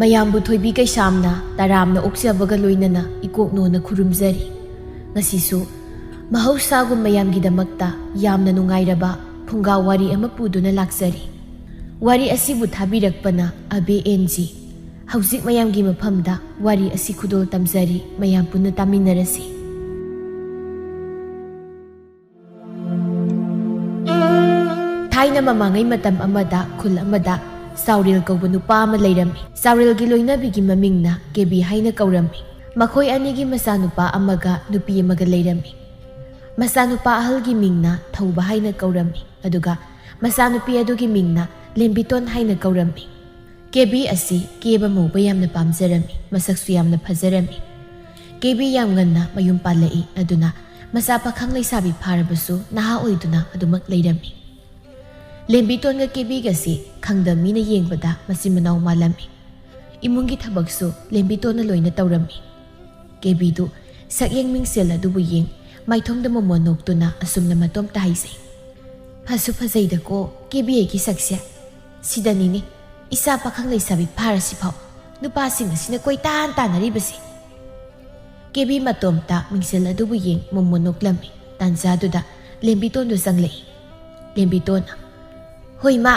ꯃꯌꯥꯝꯕꯨ ꯊꯣꯏꯕꯤ ꯀꯩꯁꯥꯝꯅ ꯇꯔꯥꯝꯅ ꯑꯣꯛꯆꯕꯒ ꯂꯣꯏꯅꯅ ꯏꯀꯣꯛꯅꯣꯅ ꯈꯨꯔꯨꯝꯖꯔꯤ꯫ ꯉꯁꯤꯁꯨ ꯃꯍꯧꯁꯥꯒꯨꯝ ꯃꯌꯥꯝꯒꯤꯗꯃꯛꯇ ꯌꯥꯝꯅ ꯅꯨꯡꯉꯥꯏꯔꯕ ꯐꯨꯡꯒꯥ ꯋꯥꯔꯤ ꯑꯃ ꯄꯨꯗꯨꯅ ꯂꯥꯛꯆꯔꯤ꯫ ꯋꯥꯔꯤ ꯑꯁꯤꯕꯨ ꯊꯥꯕꯤꯔꯛꯄꯅ ꯑꯕꯦ ꯑꯦꯟꯖꯤ꯫ ꯍꯧꯖꯤꯛ ꯃꯌꯥꯝꯒꯤ ꯃꯐꯝꯗ ꯋꯥꯔꯤ ꯑꯁꯤ ꯈꯨꯗꯣꯜ ꯇꯝꯖꯔꯤ, ꯃꯌꯥꯝ ꯄꯨꯟꯅ ꯇꯥꯃꯤꯟꯅꯔꯁꯤ꯫ ꯊꯥꯏꯅ ꯃꯃꯥꯡꯉꯩ ꯃꯇꯝ ꯑꯃꯗ ꯈꯨꯜ ꯑꯃꯗ ꯆꯥꯎꯔꯦꯜ ꯀꯧꯕ ꯅꯨꯄꯥ ꯑꯃ ꯂꯩꯔꯝꯃꯤ꯫ ꯆꯥꯎꯔꯦꯜꯒꯤ ꯂꯣꯏꯅꯕꯤꯒꯤ ꯃꯃꯤꯡꯅ ꯀꯦꯕꯤ ꯍꯥꯏꯅ ꯀꯧꯔꯝꯃꯤ꯫ ꯃꯈꯣꯏ ꯑꯅꯤꯒꯤ ꯃꯆꯥꯅꯨꯄꯥ ꯑꯃꯒ ꯅꯨꯄꯤ ꯑꯃꯒ ꯂꯩꯔꯝꯃꯤ꯫ ꯃꯆꯥꯅꯨꯄꯥ ꯑꯍꯜꯒꯤ ꯃꯤꯡꯅ ꯊꯧꯕ ꯍꯥꯏꯅ ꯀꯧꯔꯝꯃꯤ, ꯑꯗꯨꯒ ꯃꯆꯥꯅꯨꯄꯤ ꯑꯗꯨꯒꯤ ꯃꯤꯡꯅ ꯂꯦꯝꯕꯤꯇꯣꯟ ꯍꯥꯏꯅ ꯀꯧꯔꯝꯃꯤ꯫ ꯀꯦꯕꯤ ꯑꯁꯤ ꯀꯦꯕ ꯃꯧꯕ ꯌꯥꯝꯅ ꯄꯥꯝꯖꯔꯝꯃꯤ, ꯃꯁꯛꯁꯨ ꯌꯥꯝꯅ ꯐꯖꯔꯝꯃꯤ꯫ ꯀꯦꯕꯤ ꯌꯥꯝ ꯉꯟꯅ ꯃꯌꯨꯝ ꯄꯥꯜꯂꯛꯏ, ꯑꯗꯨꯅ ꯃꯆꯥ ꯄꯥꯈꯪ ꯂꯩꯁꯥꯕꯤ ꯐꯥꯔꯕꯁꯨ ꯅꯍꯥ ꯑꯣꯏꯗꯨꯅ ꯑꯗꯨꯃꯛ ꯂꯩꯔꯝꯃꯤ꯫ ꯂꯦꯝꯕꯤꯇꯣꯟꯒ ꯀꯦꯕꯤꯒꯁꯤ ꯈꯪꯗ ꯃꯤꯅ ꯌꯦꯡꯕꯗ ꯃꯆꯤꯟ ꯃꯅꯥꯎ ꯃꯥꯜꯂꯝꯃꯤ꯫ ꯏꯃꯨꯡꯒꯤ ꯊꯕꯛꯁꯨ ꯂꯦꯝꯕꯤꯇꯣꯟꯅ ꯂꯣꯏꯅ ꯇꯧꯔꯝꯃꯤ꯫ ꯀꯦꯕꯤꯗꯨ ꯁꯛꯌꯦꯡ ꯃꯤꯡꯁꯦꯜ ꯑꯗꯨꯕꯨ ꯌꯦꯡ ꯃꯥꯏꯊꯣꯡꯗ ꯃꯣꯃꯣꯟ ꯅꯣꯛꯇꯨꯅ ꯑꯁꯨꯝꯅ ꯃꯇꯣꯝꯇ ꯍꯥꯏꯖꯩ, ꯐꯁꯨ ꯐꯖꯩꯗꯀꯣ ꯀꯦꯕꯤ ꯑꯩꯒꯤ ꯁꯛꯁꯦ꯫ ꯁꯤꯗꯅꯤꯅꯦ ꯏꯆꯥ ꯄꯥꯈꯪ ꯂꯩꯁꯥꯕꯤ ꯐꯥꯔꯁꯤꯐꯥꯎ ꯅꯨꯄꯥꯁꯤꯡ ꯑꯁꯤꯅ ꯀꯣꯏꯇꯥꯟ ꯇꯥꯟꯅꯔꯤꯕꯁꯤ꯫ ꯀꯦꯕꯤ ꯃꯇꯣꯝꯇ ꯃꯤꯡꯁꯦꯜ ꯑꯗꯨꯕꯨ ꯌꯦꯡ ꯃꯣꯃꯣꯟ ꯅꯣꯛꯂꯝꯃꯤ꯫ ꯇꯥꯟꯖꯥꯗꯨꯗ ꯂꯦꯝꯕꯤꯇꯣꯟꯗꯨ ꯆꯪꯂꯛꯏ꯫ ꯂꯦꯝꯕꯤꯇꯣꯟꯅ, ꯍꯣꯏ ꯃꯥ,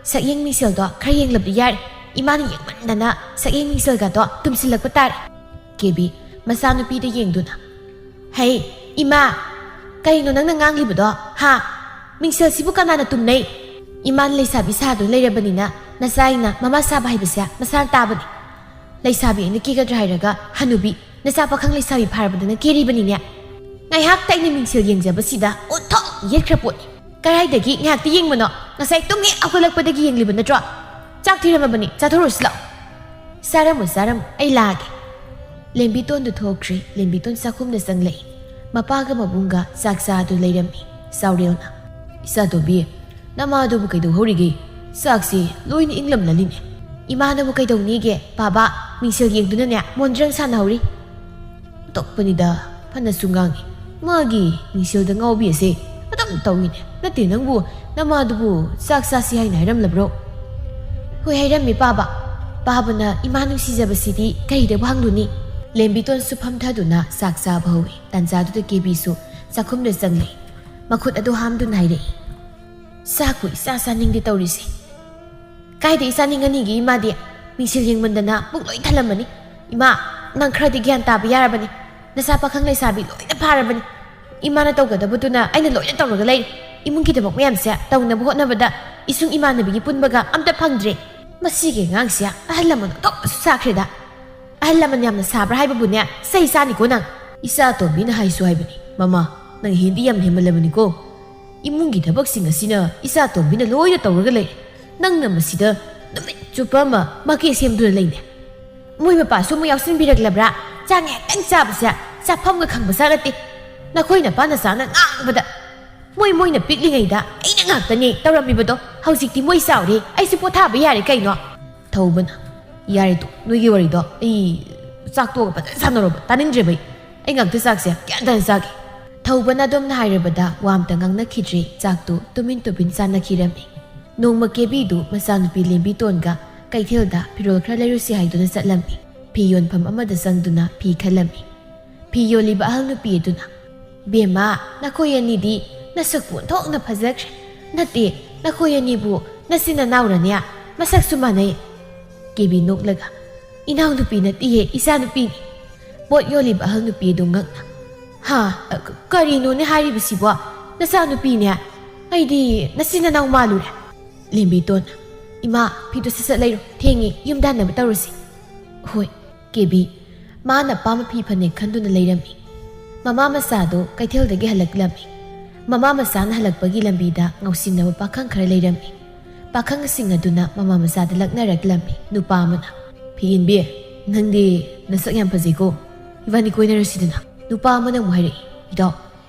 ꯁꯛꯌꯦꯡ ꯃꯤꯡꯁꯦꯜꯗꯣ ꯈꯔ ꯌꯦꯡꯂꯕꯗꯤ ꯌꯥꯔꯦ, ꯏꯃꯥꯅ ꯌꯦꯡꯃꯟꯗꯅ ꯁꯛꯌꯦꯡ ꯃꯤꯡꯁꯦꯜꯒꯗꯣ ꯇꯨꯝꯁꯤꯜꯂꯛꯄ ꯇꯥꯔꯦ꯫ ꯀꯦꯕꯤ ꯃꯆꯥꯅꯨꯄꯤꯗ ꯌꯦꯡꯗꯨꯅ, ꯍꯩ ꯏꯃꯥ, ꯀꯩꯅꯣ ꯅꯪꯅ ꯉꯥꯡꯂꯤꯕꯗꯣ ꯍꯥ? ꯃꯤꯡꯁꯦꯜꯁꯤꯕꯨ ꯀꯅꯥꯅ ꯇꯨꯝꯅꯩ? ꯏꯃꯥꯅ ꯂꯩꯁꯥꯕꯤ ꯁꯥꯗꯨꯅ ꯂꯩꯔꯕꯅꯤꯅ ꯅꯆꯥꯏꯅ ꯃꯃꯥ ꯁꯥꯕ ꯍꯥꯏꯕꯁꯦ ꯃꯁꯥꯅ ꯇꯥꯕꯅꯤ꯫ ꯂꯩꯁꯥꯕꯤ ꯑꯩꯅ ꯀꯦꯒꯗ꯭ꯔꯥ ꯍꯥꯏꯔꯒ ꯍꯅꯨꯕꯤ ꯅꯆꯥ ꯄꯥꯈꯪ ꯂꯩꯁꯥꯕꯤ ꯐꯥꯔꯕꯗꯅ ꯀꯦꯔꯤꯕꯅꯤꯅꯦ꯫ ꯉꯥꯏꯍꯥꯛꯇ ꯑꯩꯅ ꯃꯤꯡꯁꯦꯜ ꯌꯦꯡꯖꯕꯁꯤꯗ ꯑꯣꯟꯊꯣꯛ ꯌꯦꯠꯈ꯭ꯔ ꯄꯣꯠꯅꯤ꯫ ꯀꯔꯥꯏꯗꯒꯤ ꯉꯥꯏꯍꯥꯛꯇꯤ ꯌꯦꯡꯕꯅꯣ? ꯉꯁꯥꯏ ꯇꯨꯝ ꯍꯦꯛ ꯍꯧꯒꯠꯂꯛꯄꯗꯒꯤ ꯌꯦꯡꯂꯤꯕ ꯅꯠꯇ꯭ꯔꯣ? ꯆꯥꯛ ꯊꯤꯔꯝꯃꯕꯅꯤ, ꯆꯥꯊꯣꯔꯨꯁꯤ ꯂꯥꯛꯑꯣ꯫ ꯆꯥꯔꯝꯃꯨ ꯆꯥꯔꯝꯃꯨ, ꯑꯩ ꯂꯥꯛꯑꯒꯦ꯫ ꯂꯦꯝꯕꯤꯇꯣꯟꯗꯨ ꯊꯣꯛꯈ꯭ꯔꯤ꯫ ꯂꯦꯝꯕꯤꯇꯣꯟ ꯆꯥꯛꯈꯨꯝꯗ ꯆꯪꯂꯛꯏ꯫ ꯃꯄꯥꯒ ꯃꯕꯨꯡꯒ ꯆꯥꯛ ꯆꯥꯗꯨ ꯂꯩꯔꯝꯃꯤ꯫ ꯆꯥꯎꯔꯦꯜꯅ, ꯏꯆꯥꯇꯣꯝꯕꯤ, ꯅꯃꯥꯗꯨꯕꯨ ꯀꯩꯗꯧꯍꯧꯔꯤꯒꯦ? ꯆꯥꯛꯁꯤ ꯂꯣꯏꯅ ꯏꯪꯂꯝꯂꯅꯤꯅꯦ꯫ ꯏꯃꯥꯅꯕꯨ ꯀꯩꯗꯧꯅꯤꯒꯦ ꯕꯥꯕꯥ, ꯃꯤꯡꯁꯦꯜ ꯌꯦꯡꯗꯨꯅꯅꯦ ꯃꯣꯟꯗ꯭ꯔꯪ ꯁꯥꯟꯅꯍꯧꯔꯤ꯫ ꯇꯣꯛꯄꯅꯤꯗ, ꯐꯅꯁꯨ ꯉꯥꯡꯉꯤ꯫ ꯃꯥꯒꯤ ꯃꯤꯡꯁꯦꯜꯗ ꯉꯥꯎꯕꯤ ꯑꯁꯦ ꯑꯗꯨꯝ ꯇꯧꯏꯅꯦ꯫ ꯅꯠꯇꯦ ꯅꯪꯕꯨ ꯅꯃꯥꯗꯨꯕꯨ ꯆꯥꯛ ꯆꯥꯁꯤ ꯍꯥꯏꯅ ꯍꯥꯏꯔꯝꯂꯕ꯭ꯔꯣ? ꯍꯣꯏ ꯍꯥꯏꯔꯝꯃꯤ ꯄꯥꯕ꯫ ꯄꯥꯕꯅ ꯏꯃꯥ ꯅꯨꯡꯁꯤꯖꯕꯁꯤꯗꯤ ꯀꯩꯗꯕꯨ ꯍꯪꯂꯨꯅꯤ? ꯂꯦꯝꯕꯤꯇꯣꯟꯁꯨ ꯐꯝꯊꯗꯨꯅ ꯆꯥꯛ ꯆꯥꯕ ꯍꯧꯏ꯫ ꯇꯥꯟꯖꯥꯗꯨꯗ ꯀꯦꯕꯤꯁꯨ ꯆꯥꯛꯈꯨꯝꯗ ꯆꯪꯂꯛꯏ꯫ ꯃꯈꯨꯠ ꯑꯗꯨ ꯍꯥꯝꯗꯨꯅ ꯍꯥꯏꯔꯛꯏ, ꯆꯥꯛꯄꯨ ꯏꯆꯥ ꯆꯥꯅꯤꯡꯗꯦ ꯇꯧꯔꯤꯁꯦ꯫ ꯀꯥꯏꯗ ꯆꯥꯅꯤꯡꯒꯅꯤꯒꯦ ꯏꯃꯥꯗꯤ? ꯃꯤꯡꯁꯦꯜ ꯌꯦꯡꯃꯟꯗꯅ ꯄꯨꯛ ꯂꯣꯏ ꯊꯜꯂꯝꯃꯅꯤ꯫ ꯏꯃꯥ, ꯅꯪ ꯈꯔꯗꯤ ꯒ꯭ꯌꯥꯟ ꯇꯥꯕ ꯌꯥꯔꯕꯅꯤ꯫ ꯅꯆꯥ ꯄꯥꯈꯪ ꯂꯩꯁꯥꯕꯤ ꯂꯣꯏꯅ ꯐꯥꯔꯕꯅꯤ꯫ ꯏꯃꯥꯅ ꯇꯧꯒꯗꯕꯗꯨꯅ ꯑꯩꯅ ꯂꯣꯏꯅ ꯇꯧꯔꯒ ꯂꯩꯔꯤ꯫ ꯏꯃꯨꯡꯒꯤ ꯊꯕꯛ ꯃꯌꯥꯝꯁꯦ ꯇꯧꯅꯕ ꯍꯣꯠꯅꯕꯗ ꯏꯁꯨꯡ ꯏꯃꯥꯟꯅꯕꯤꯒꯤ ꯄꯨꯟꯕꯒ ꯑꯝꯇ ꯐꯪꯗ꯭ꯔꯦ꯫ ꯃꯁꯤꯒꯤ ꯑꯉꯥꯡꯁꯦ ꯑꯍꯜ ꯂꯃꯟ ꯑꯇꯣꯞꯄꯁꯨ ꯁꯥꯈ꯭ꯔꯦꯗ꯫ ꯑꯍꯜ ꯂꯃꯟ ꯌꯥꯝꯅ ꯁꯥꯕ꯭ꯔꯥ ꯍꯥꯏꯕꯕꯨꯅꯦ ꯆꯩ ꯆꯥꯅꯤꯀꯣ ꯅꯪ꯫ ꯏꯆꯥ ꯇꯣꯝꯕꯤꯅ ꯍꯥꯏꯁꯨ ꯍꯥꯏꯕꯅꯤ, ꯃꯃꯥ, ꯅꯪ ꯍꯦꯟꯗꯤ ꯌꯥꯝ ꯍꯦꯟꯃꯜꯂꯕꯅꯤꯀꯣ꯫ ꯏꯃꯨꯡꯒꯤ ꯊꯕꯛꯁꯤꯡ ꯑꯁꯤꯅ ꯏꯆꯥ ꯇꯣꯝꯕꯤꯅ ꯂꯣꯏꯅ ꯇꯧꯔꯒ ꯂꯩꯔꯦ꯫ ꯅꯪꯅ ꯃꯁꯤꯗ ꯅꯨꯃꯤꯠ ꯆꯨꯞꯄ ꯑꯃ ꯃꯀꯦ ꯁꯦꯝꯗꯨꯅ ꯂꯩꯅꯦ꯫ ꯃꯣꯏ ꯃꯄꯥꯁꯨ ꯑꯃꯨꯛ ꯌꯥꯎꯁꯤꯟꯕꯤꯔꯛꯂꯕ꯭ꯔꯥ? ꯆꯥꯛ ꯉꯥꯏꯍꯥꯛꯇꯪ ꯆꯥꯕꯁꯦ ꯆꯥꯐꯝꯒ ꯈꯪꯕꯖꯥꯠ ꯅꯠꯇꯦ꯫ ꯅꯈꯣꯏ ꯅꯄꯥ ꯅꯆꯥꯅ ꯉꯥꯡꯕꯗ ꯃꯣꯏꯅ ꯄꯤꯛꯂꯤꯉꯩꯗ ꯑꯩꯅ ꯉꯥꯛꯇꯅꯦ ꯇꯧꯔꯝꯃꯤꯕꯗꯣ꯫ ꯍꯧꯖꯤꯛꯇꯤ ꯃꯣꯏ ꯆꯥꯎꯔꯦ, ꯑꯩꯁꯨ ꯄꯣꯊꯥꯕ ꯌꯥꯔꯦ ꯀꯩꯅꯣ꯫ ꯊꯧꯕꯅ, ꯌꯥꯔꯦꯗꯣ ꯅꯣꯏꯒꯤ ꯋꯥꯔꯤꯗꯣ, ꯑꯩ ꯆꯥꯛ ꯇꯣꯛꯑꯒ ꯐꯖꯅ ꯁꯥꯟꯅꯔꯣꯕ, ꯇꯥꯅꯤꯡꯗ꯭ꯔꯦꯕ ꯑꯩ ꯉꯥꯛꯇ ꯆꯥꯛꯁꯦ ꯒ꯭ꯌꯥꯟ ꯇꯥꯅ ꯆꯥꯒꯦ꯫ ꯊꯧꯕꯅ ꯑꯗꯨꯝꯅ ꯍꯥꯏꯔꯕꯗ ꯋꯥ ꯑꯝꯇ ꯉꯥꯡꯅꯈꯤꯗ꯭ꯔꯦ꯫ ꯆꯥꯛꯇꯨ ꯇꯨꯃꯤꯟ ꯇꯨꯃꯤꯟ ꯆꯥꯅꯈꯤꯔꯝꯃꯤ꯫ ꯅꯣꯡꯃ ꯀꯦꯕꯤꯗꯨ ꯃꯆꯥꯅꯨꯄꯤ ꯂꯦꯝꯕꯤꯇꯣꯟꯒ ꯀꯩꯊꯦꯜꯗ ꯐꯤꯔꯣꯜ ꯈꯔ ꯂꯩꯔꯨꯁꯤ ꯍꯥꯏꯗꯨꯅ ꯆꯠꯂꯝꯃꯤ꯫ ꯐꯤ ꯌꯣꯟꯐꯝ ꯑꯃꯗ ꯆꯪꯗꯨꯅ ꯐꯤ ꯈꯜꯂꯝꯃꯤ꯫ ꯐꯤ ꯌꯣꯜꯂꯤꯕ ꯑꯍꯜ ꯅꯨꯄꯤ ꯑꯗꯨꯅ, ꯕꯦꯝꯃ, ꯅꯈꯣꯏ ꯑꯅꯤꯗꯤ ꯅꯁꯛꯄꯨ ꯑꯣꯟꯊꯣꯛꯅ ꯐꯖꯈ꯭ꯔꯦ꯫ ꯅꯠꯇꯦ, ꯅꯈꯣꯏ ꯑꯅꯤꯕꯨ ꯅꯆꯤꯟ ꯅꯅꯥꯎꯔꯅꯦ? ꯃꯁꯛꯁꯨ ꯃꯥꯟꯅꯩ꯫ ꯀꯦꯕꯤ ꯅꯣꯛꯂꯒ, ꯏꯅꯥꯎꯅꯨꯄꯤ ꯅꯠꯇꯦꯍꯦ, ꯏꯆꯥꯅꯨꯄꯤꯅꯤ꯫ ꯄꯣꯠ ꯌꯣꯜꯂꯤꯕ ꯑꯍꯜ ꯅꯨꯄꯤ ꯑꯗꯨ ꯉꯛꯅ, ꯍꯥ, ꯀꯔꯤꯅꯣꯅꯦ ꯍꯥꯏꯔꯤꯕꯁꯤꯕꯣ? ꯅꯆꯥꯅꯨꯄꯤꯅꯦ? ꯑꯩꯗꯤ ꯅꯆꯤꯟ ꯅꯅꯥꯎ ꯃꯥꯜꯂꯨꯔꯦ꯫ ꯂꯦꯝꯕꯤꯇꯣꯟꯅ, ꯏꯃꯥ, ꯐꯤꯗꯨ ꯁꯠ ꯂꯩꯔꯣ, ꯊꯦꯡꯉꯤ, ꯌꯨꯝ ꯍꯟꯅꯕ ꯇꯧꯔꯁꯤ꯫ ꯍꯣꯏ꯫ ꯀꯦꯕꯤ ꯃꯥꯅ ꯑꯄꯥꯝꯕ ꯐꯤ ꯐꯅꯦꯛ ꯈꯟꯗꯨꯅ ꯂꯩꯔꯝꯃꯤ꯫ ꯃꯃꯥ ꯃꯆꯥꯗꯨ ꯀꯩꯊꯦꯜꯗꯒꯤ ꯍꯜꯂꯛꯂꯝꯃꯤ꯫ ꯃꯃꯥ ꯃꯆꯥꯅ ꯍꯜꯂꯛꯄꯒꯤ ꯂꯝꯕꯤꯗ ꯉꯥꯎꯁꯤꯟꯅꯕ ꯄꯥꯈꯪ ꯈꯔ ꯂꯩꯔꯝꯃꯤ꯫ ꯄꯥꯈꯪꯁꯤꯡ ꯑꯗꯨꯅ ꯃꯃꯥ ꯃꯆꯥꯗ ꯂꯛꯅꯔꯛꯂꯝꯃꯤ꯫ ꯅꯨꯄꯥ ꯑꯃꯅ, ꯐꯤ ꯏꯟꯕꯤ, ꯅꯪꯗꯤ ꯅꯁꯛ ꯌꯥꯝ ꯐꯖꯩꯀꯣ, ꯏꯕꯥꯅꯤ ꯀꯣꯏꯅꯔꯁꯤꯗꯅ꯫ ꯅꯨꯄꯥ ꯑꯃꯅ ꯑꯃꯨꯛ ꯍꯥꯏꯔꯛꯏ, ꯏꯇꯥꯎ,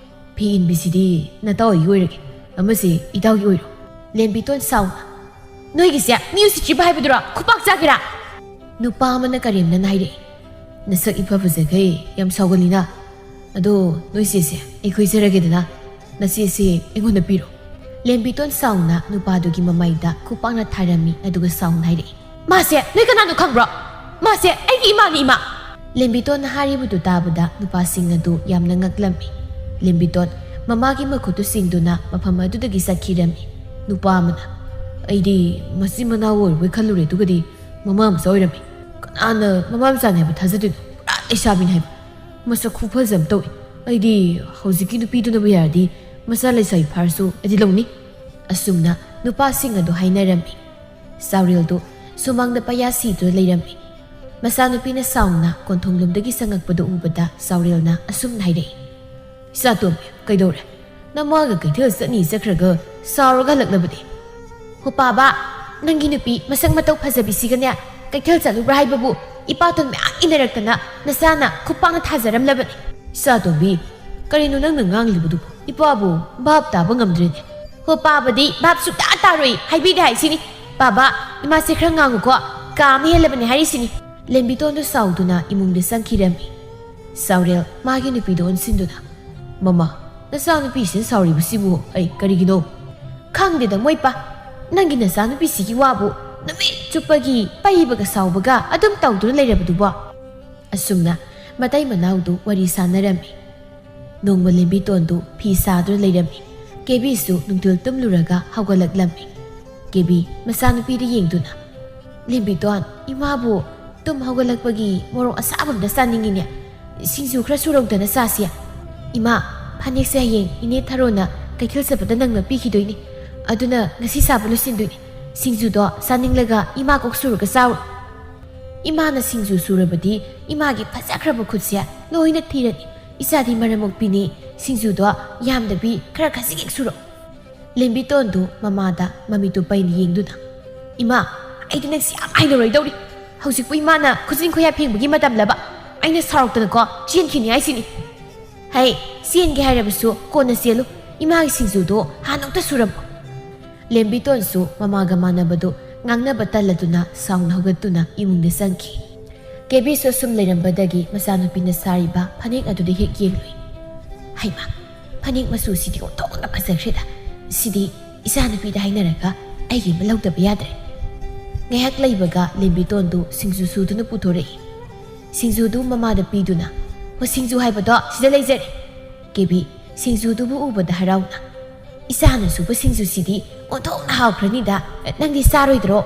ꯐꯤ ꯏꯟꯕꯤꯁꯤꯗꯤ ꯅꯇꯥꯎ ꯑꯩꯒꯤ ꯑꯣꯏꯔꯒꯦ, ꯑꯃꯁꯤ ꯏꯇꯥꯎꯒꯤ ꯑꯣꯏꯔꯣ꯫ ꯂꯦꯝꯕꯤꯇꯣꯟ ꯁꯥꯎꯅ, ꯅꯣꯏꯒꯤꯁꯦ ꯃꯤ ꯎꯁꯤꯠꯇ꯭ꯔꯤꯕ ꯍꯥꯏꯕꯗꯨꯔꯣ? ꯈꯨꯄꯥꯛ ꯆꯥꯒꯦꯔꯥ? ꯅꯨꯄꯥ ꯑꯃꯅ ꯀꯔꯦꯝꯅꯅ ꯍꯥꯏꯔꯛꯏ, ꯅꯁꯛ ꯏꯐ ꯐꯖꯈꯩ ꯌꯥꯝ ꯁꯥꯎꯒꯜꯂꯤꯅ꯫ ꯑꯗꯣ ꯅꯣꯏ ꯆꯦꯁꯦ ꯑꯩ ꯀꯣꯏꯖꯔꯒꯦꯗꯅ, ꯅꯆꯦꯁꯦ ꯑꯩꯉꯣꯟꯗ ꯄꯤꯔꯣ꯫ ꯂꯦꯝꯕꯤꯇꯣꯟ ꯁꯥꯎꯅ ꯅꯨꯄꯥꯗꯨꯒꯤ ꯃꯃꯥꯏꯗ ꯈꯨꯄꯥꯛꯅ ꯊꯥꯔꯝꯃꯤ꯫ ꯑꯗꯨꯒ ꯁꯥꯎꯅ ꯍꯥꯏꯔꯛꯏ, ꯃꯥꯁꯦ ꯅꯣꯏ ꯀꯅꯥꯅꯣ ꯈꯪꯕ꯭ꯔꯣ? ꯃꯥꯁꯦ ꯑꯩꯒꯤ ꯏꯃꯥꯅꯤ ꯏꯃꯥ ꯂꯦꯝꯕꯤꯇꯣꯟꯅ ꯍꯥꯏꯔꯤꯕꯗꯨ ꯇꯥꯕꯗ ꯅꯨꯄꯥꯁꯤꯡ ꯑꯗꯨ ꯌꯥꯝꯅ ꯉꯛꯂꯝꯃꯤ ꯂꯦꯝꯕꯤꯇꯣꯟ ꯃꯃꯥꯒꯤ ꯃꯈꯨꯠꯇꯨ ꯁꯤꯡꯗꯨꯅ ꯃꯐꯝ ꯑꯗꯨꯗꯒꯤ ꯆꯠꯈꯤꯔꯝꯃꯤ ꯅꯨꯄꯥ ꯑꯃꯅ ꯑꯩꯗꯤ ꯃꯆꯤꯟ ꯃꯅꯥꯎ ꯑꯣꯏꯔꯕꯣꯏ ꯈꯜꯂꯨꯔꯦ ꯑꯗꯨꯒꯗꯤ ꯃꯃꯥ ꯃꯆꯥ ꯑꯣꯏꯔꯝꯃꯤ ꯀꯅꯥꯅ ꯃꯃꯥ ꯃꯆꯥꯅꯤ ꯍꯥꯏꯕ ꯊꯥꯖꯗꯣꯏꯅꯣ ꯄꯨꯔꯥ ꯂꯩꯁꯥꯕꯤꯅꯤ ꯍꯥꯏꯕ ꯃꯁꯛ ꯈꯨꯐꯖ ꯑꯃ ꯇꯧꯏ ꯑꯩꯗꯤ ꯍꯧꯖꯤꯛꯀꯤ ꯅꯨꯄꯤꯗꯨꯅꯕꯨ ꯌꯥꯔꯗꯤ ꯃꯆꯥ ꯂꯩꯁꯥꯕꯤ ꯐꯥꯔꯁꯨ ꯑꯩꯗꯤ ꯂꯧꯅꯤ ꯑꯁꯨꯝꯅ ꯅꯨꯄꯥꯁꯤꯡ ꯑꯗꯨ ꯍꯥꯏꯅꯔꯝꯃꯤ ꯆꯥꯎꯔꯦꯜꯗꯨ ꯁꯨꯃꯥꯡꯗ ꯄꯩꯌꯥ ꯁꯤꯗꯨꯅ ꯂꯩꯔꯝꯃꯤ ꯃꯆꯥꯅꯨꯄꯤꯅ ꯁꯥꯎꯅ ꯀꯣꯟꯊꯣꯡꯂꯣꯝꯗꯒꯤ ꯆꯪꯉꯛꯄꯗꯨ ꯎꯕꯗ ꯆꯥꯎꯔꯦꯜꯅ ꯑꯁꯨꯝꯅ ꯍꯥꯏꯔꯛꯏ ꯏꯆꯥꯇꯣꯝꯕꯤ ꯀꯩꯗꯧꯔꯦ ꯅꯃꯥꯒ ꯀꯩꯊꯦꯜ ꯆꯠꯅꯤ ꯆꯠꯈ꯭ꯔꯒ ꯁꯥꯎꯔꯒ ꯍꯜꯂꯛꯂꯕꯗꯤ ꯍꯣ ꯄꯥꯕ ꯅꯪꯒꯤ ꯅꯨꯄꯤ ꯃꯁꯛ ꯃꯇꯧ ꯐꯖꯕꯤꯁꯤꯒꯅꯦ ꯀꯩꯊꯦꯜ ꯆꯠꯂꯨꯕ꯭ꯔꯥ ꯍꯥꯏꯕꯕꯨ ꯏꯄꯥꯇꯣꯟ ꯃꯌꯥꯝ ꯏꯟꯅꯔꯛꯇꯅ ꯅꯆꯥꯅ ꯈꯨꯄꯥꯛꯅ ꯊꯥꯖꯔꯝꯂꯕꯅꯤ ꯏꯆꯥꯇꯣꯝꯕꯤ ꯀꯔꯤꯅꯣ ꯅꯪꯅ ꯉꯥꯡꯂꯤꯕꯗꯨꯕꯨ ꯏꯄꯥꯕꯨ ꯚꯥꯞ ꯇꯥꯕ ꯉꯝꯗ꯭ꯔꯦꯅꯦ ꯍꯣ ꯄꯥꯕꯗꯤ ꯚꯥꯞ ꯁꯨꯛꯇꯥ ꯇꯥꯔꯣꯏ ꯍꯥꯏꯕꯤꯗꯦ ꯍꯥꯏꯁꯤꯅꯤ ꯄꯥꯕ ꯏꯃꯥꯁꯦ ꯈꯔ ꯉꯥꯡꯉꯨꯀꯣ ꯀꯥ ꯑꯃ ꯍꯦꯜꯂꯕꯅꯤ ꯍꯥꯏꯔꯤꯁꯤನಿ ꯂꯦꯝꯕꯤꯇꯣꯟꯗꯨ ꯁꯥꯎꯗꯨꯅ ꯏꯃꯨꯡꯗ ꯆꯪꯈꯤꯔꯝꯃꯤ ꯆꯥꯎꯔꯦꯜ ꯃꯥꯒꯤ ꯅꯨꯄꯤꯗ ꯑꯣꯟꯁꯤꯟꯗꯨꯅ ꯃꯃꯥ ꯅꯆꯥꯅꯨꯄꯤꯁꯤꯅ ꯁꯥꯎꯔꯤꯕꯁꯤꯕꯨ ꯑꯩ ꯀꯔꯤꯒꯤꯅꯣ ꯈꯪꯗꯦꯗ ꯃꯣꯏꯄꯥ ꯅꯪꯒꯤ ꯅꯆꯥꯅꯨꯄꯤꯁꯤꯒꯤ ꯋꯥꯕꯨ ꯅꯨꯃꯤꯠ ꯆꯨꯞꯄꯒꯤ ꯄꯩꯕꯒ ꯁꯥꯎꯕꯒ ꯑꯗꯨꯝ ꯇꯧꯗꯨꯅ ꯂꯩꯔꯕꯗꯨꯕꯣ ꯑꯁꯨꯝꯅ ꯃꯇꯩ ꯃꯅꯥꯎꯗꯨ ꯋꯥꯔꯤ ꯁꯥꯟꯅꯔꯝꯃꯤ ꯅꯣꯡꯃ ꯂꯦꯝꯕꯤꯇꯣꯟꯗꯨ ꯐꯤ ꯁꯥꯗꯨꯅ ꯂꯩꯔꯝꯃꯤ ꯀꯦꯕꯤꯁꯨ ꯅꯨꯡꯊꯤꯜ ꯇꯨꯝꯂꯨꯔꯒ ꯍꯧꯒꯠꯂꯛꯂꯝꯃꯤ ꯀꯦꯕꯤ ꯃꯆꯥꯅꯨꯄꯤꯗ ꯌꯦꯡꯗꯨꯅ ꯂꯦꯝꯕꯤꯇꯣꯟ ꯏꯃꯥꯕꯨ ꯇꯨꯝ ꯍꯧꯒꯠꯂꯛꯄꯒꯤ ꯃꯣꯔꯣꯛ ꯑꯁꯥꯕ ꯑꯃꯗ ꯆꯥꯅꯤꯡꯉꯤꯅꯦ ꯁꯤꯡꯖꯨ ꯈꯔ ꯁꯨꯔꯧꯗꯅ ꯆꯥꯁꯤ ꯏꯃꯥ ꯐꯅꯦꯛꯁꯦ ꯍꯌꯦꯡ ꯏꯅꯦ ꯊꯥꯔꯣꯅ ꯀꯩꯊꯦꯜ ꯆꯠꯄꯗ ꯅꯪꯅ ꯄꯤꯈꯤꯗꯣꯏꯅꯤ ꯑꯗꯨꯅ ꯉꯁꯤ ꯁꯥꯕ ꯂꯣꯏꯁꯤꯟꯗꯣꯏꯅꯤ ꯁꯤꯡꯖꯨꯗꯣ ꯆꯥꯅꯤꯡꯂꯒ ꯏꯃꯥ ꯀꯣꯛ ꯁꯨꯔꯒ ꯆꯥꯎ ꯏꯃꯥꯅ ꯁꯤꯡꯖꯨ ꯁꯨꯔꯕꯗꯤ ꯏꯃꯥꯒꯤ ꯐꯖꯈ꯭ꯔꯕ ꯈꯨꯠꯁꯦ ꯂꯣꯏꯅ ꯊꯤꯔꯅꯤ ꯏꯆꯥꯗꯤ ꯃꯔꯝꯃꯣꯛꯄꯤꯅꯤ ꯁꯤꯡꯖꯨꯗꯣ ꯌꯥꯝꯗꯕꯤ ꯈꯔ ꯈꯖꯤꯛ ꯁꯨꯔꯣ ꯂꯦꯝꯕꯤꯇꯣꯟꯗꯨ ꯃꯃꯥꯗ ꯃꯃꯤꯠꯇꯨ ꯄꯩꯅ ꯌꯦꯡꯗꯨꯅ ꯏꯃꯥ ꯑꯩꯗꯤ ꯅꯪꯁꯤ ꯌꯥꯝ ꯍꯩꯅꯔꯣꯏꯗꯧꯔꯤ ꯍꯧꯖꯤꯛꯄꯨ ꯏꯃꯥꯅ ꯈꯨꯖꯤꯟ ꯈꯨꯌꯥ ꯐꯦꯡꯕꯒꯤ ꯃꯇꯝꯂꯕ ꯑꯩꯅ ꯁꯥꯎꯔꯛꯇꯅꯀꯣ ꯆꯦꯟꯈꯤꯅꯤ ꯍꯥꯏꯁꯤꯅꯤ ꯍꯩ ꯆꯦꯟꯒꯦ ꯍꯥꯏꯔꯕꯁꯨ ꯀꯣꯟꯅ ꯆꯦꯜꯂꯨ ꯏꯃꯥꯒꯤ ꯁꯤꯡꯖꯨꯗꯣ ꯍꯥꯟꯅ ꯑꯝꯇ ꯁꯨꯔꯝꯃꯣ ꯂꯦꯝꯕꯤꯇꯣꯟꯁꯨ ꯃꯃꯥꯒ ꯃꯥꯟꯅꯕꯗꯨ ꯉꯥꯡꯅꯕ ꯇꯜꯂꯗꯨꯅ ꯁꯥꯎꯅ ꯍꯧꯒꯠꯇꯨꯅ ꯏꯃꯨꯡꯗ ꯆꯪꯈꯤ ꯀꯦꯕꯤꯁꯨ ꯁꯨꯝ ꯂꯩꯔꯝꯕꯗꯒꯤ ꯃꯆꯥꯅꯨꯄꯤꯅ ꯁꯥꯔꯤꯕ ꯐꯅꯦꯛ ꯑꯗꯨꯗ ꯍꯦꯛ ꯌꯦꯡꯂꯨꯏ ꯍꯩꯃꯥ ꯐꯅꯦꯛ ꯃꯆꯨꯁꯤꯗꯤ ꯑꯣꯟꯊꯣꯛꯅ ꯐꯖꯈ꯭ꯔꯦꯗ ꯁꯤꯗꯤ ꯏꯆꯥꯅꯨꯄꯤꯗ ꯍꯥꯏꯅꯔꯒ ꯑꯩꯒꯤ ꯑꯃ ꯂꯧꯗꯕ ꯌꯥꯗ꯭ꯔꯦ ꯉꯥꯏꯍꯥꯛ ꯂꯩꯕꯒ ꯂꯦꯝꯕꯤꯇꯣꯟꯗꯨ ꯁꯤꯡꯖꯨ ꯁꯨꯗꯨꯅ ꯄꯨꯊꯣꯔꯛꯏ ꯁꯤꯡꯖꯨꯗꯨ ꯃꯃꯥꯗ ꯄꯤꯗꯨꯅ ꯍꯣ ꯁꯤꯡꯖු ꯍꯥꯏꯕꯗꯣ ꯁꯤꯗ ꯂꯩꯖꯔꯦ ꯀꯦꯕꯤ ꯁꯤꯡꯖꯨꯗꯨꯕꯨ ꯎꯕꯗ ꯍꯔꯥꯎꯅ ꯏꯆꯥꯅ ꯁꯨꯕ ꯁꯤꯡꯖꯨꯁꯤꯗꯤ ꯑꯣꯟꯊꯣꯛꯅ ꯍꯥꯎꯈ꯭ꯔꯅꯤꯗ ꯅꯪꯗꯤ ꯆꯥꯔꯣꯏꯗ꯭ꯔꯣ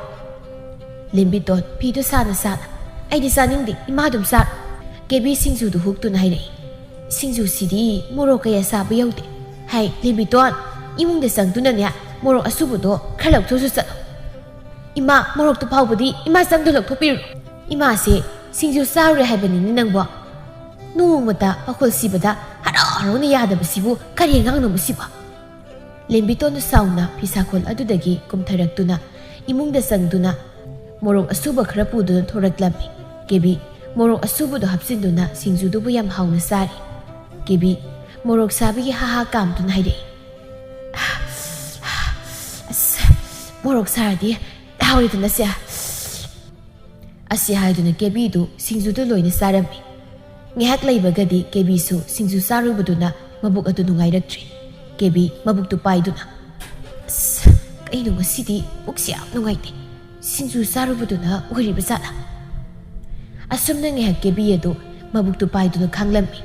ꯂꯦꯝꯕꯤꯇꯣꯟ ꯐꯤꯗꯨ ꯁꯥꯅ ꯁꯥꯅ ꯑꯩꯗꯤ ꯆꯥꯅꯤꯡꯗꯦ ꯏꯃꯥ ꯑꯗꯨꯝ ꯆꯥꯔꯣ ꯀꯦꯕꯤ ꯁꯤꯡꯖꯨꯗꯨ ꯍꯨꯛꯇꯨꯅ ꯍꯥꯏꯔꯛꯏ ꯁꯤꯡꯖꯨꯁꯤꯗꯤ ꯃꯣꯔꯣꯛ ꯀꯌꯥ ꯁꯥꯕ ꯌꯧꯗꯦ ꯍꯥꯏ ꯂꯦꯝꯕꯤꯇꯣꯟ ꯏꯃꯨꯡꯗ ꯆꯪꯗꯨꯅꯅꯦ ꯃꯣꯔꯣꯛ ꯑꯁꯨꯕꯗꯣ ꯈꯔ ꯂꯧꯊꯣꯛꯁꯨ ꯆꯠꯂꯣ ꯏꯃꯥ ꯃꯣꯔꯣꯛꯇꯨ ꯐꯥꯎꯕꯗꯤ ꯏꯃꯥ ꯆꯪꯗꯨ ꯂꯧꯊꯣꯛꯄꯤꯔꯨ ꯏꯃꯥꯁꯦ ꯁꯤꯡꯖꯨ ꯆꯥꯔꯨꯔꯦ ꯍꯥꯏꯕꯅꯤꯅꯦ ꯅꯪꯕꯣ ꯅꯣꯡꯃꯇ ꯄꯥꯈꯣꯜ ꯁꯤꯕꯗ ꯍꯔꯥꯎ ꯍꯔꯥꯎꯅ ꯌꯥꯗꯕꯁꯤꯕꯨ ꯀꯔꯤ ꯉꯥꯡꯅꯕꯁꯤꯕꯣ ꯂꯦꯝꯕꯤꯇꯣꯟꯅ ꯁꯥꯎꯅ ꯐꯤꯁꯥꯈꯣꯜ ꯑꯗꯨꯗꯒꯤ ꯀꯨꯝꯊꯔꯛꯇꯨꯅ ꯏꯃꯨꯡꯗ ꯆꯪꯗꯨꯅ ꯃꯣꯔꯣꯛ ꯑꯁꯨꯕ ꯈꯔ ꯄꯨꯗꯨꯅ ꯊꯣꯔꯛꯂꯝꯃꯤ ꯀꯦꯕꯤ ꯃꯣꯔꯣꯛ ꯑꯁꯨꯕꯗꯣ ꯍꯥꯞꯆꯤꯟꯗꯨꯅ ꯁꯤꯡꯖꯨꯗꯨꯕꯨ ꯌꯥꯝ ꯍꯥꯎꯅ ꯆꯥꯔꯤ ꯀꯦꯕꯤ ꯃꯣꯔꯣꯛ ꯁꯥꯕꯒꯤ ꯍꯥꯍꯥ ꯀꯥꯝꯗꯨꯅ ꯍꯥꯏꯔꯛꯏ ꯑꯁ ꯃꯣꯔꯣꯛ ꯁꯥꯔꯗꯤ ꯍꯥꯎꯔꯤꯗꯅ ꯁꯦ ꯑꯁꯤ ꯍꯥꯏꯗꯨꯅ ꯀꯦꯕꯤꯗꯨ ꯁꯤꯡꯖꯨꯗꯨ ꯂꯣꯏꯅ ꯆꯥꯔꯝꯃꯤ ꯉꯥꯏꯍꯥꯛ ꯂꯩꯕꯒꯗꯤ ꯀꯦꯕꯤꯁꯨ ꯁꯤꯡꯖꯨ ꯆꯥꯔꯨꯕꯗꯨꯅ ꯃꯕꯨꯛ ꯑꯗꯨ ꯅꯨꯡꯉꯥꯏꯔꯛꯇ꯭ꯔꯤ ꯀꯦꯕꯤ ꯃꯕꯨꯛꯇꯨ ꯄꯥꯏꯗꯨꯅ ꯑꯁ ꯀꯩꯅꯣ ꯉꯁꯤꯗꯤ ꯄꯨꯛꯁꯤ ꯌꯥꯝ ꯅꯨꯡꯉꯥꯏꯇꯦ ꯁꯤꯡꯖꯨ ꯆꯥꯔꯨꯕꯗꯨꯅ ꯑꯣꯏꯔꯤꯕ ꯖꯥꯠꯂ ꯑꯁꯨꯝꯅ ꯉꯥꯏꯍꯥꯛ ꯀꯦꯕꯤ ꯑꯗꯨ ꯃꯕꯨꯛꯇꯨ ꯄꯥꯏꯗꯨꯅ ꯈꯥꯡꯂꯝꯃꯤ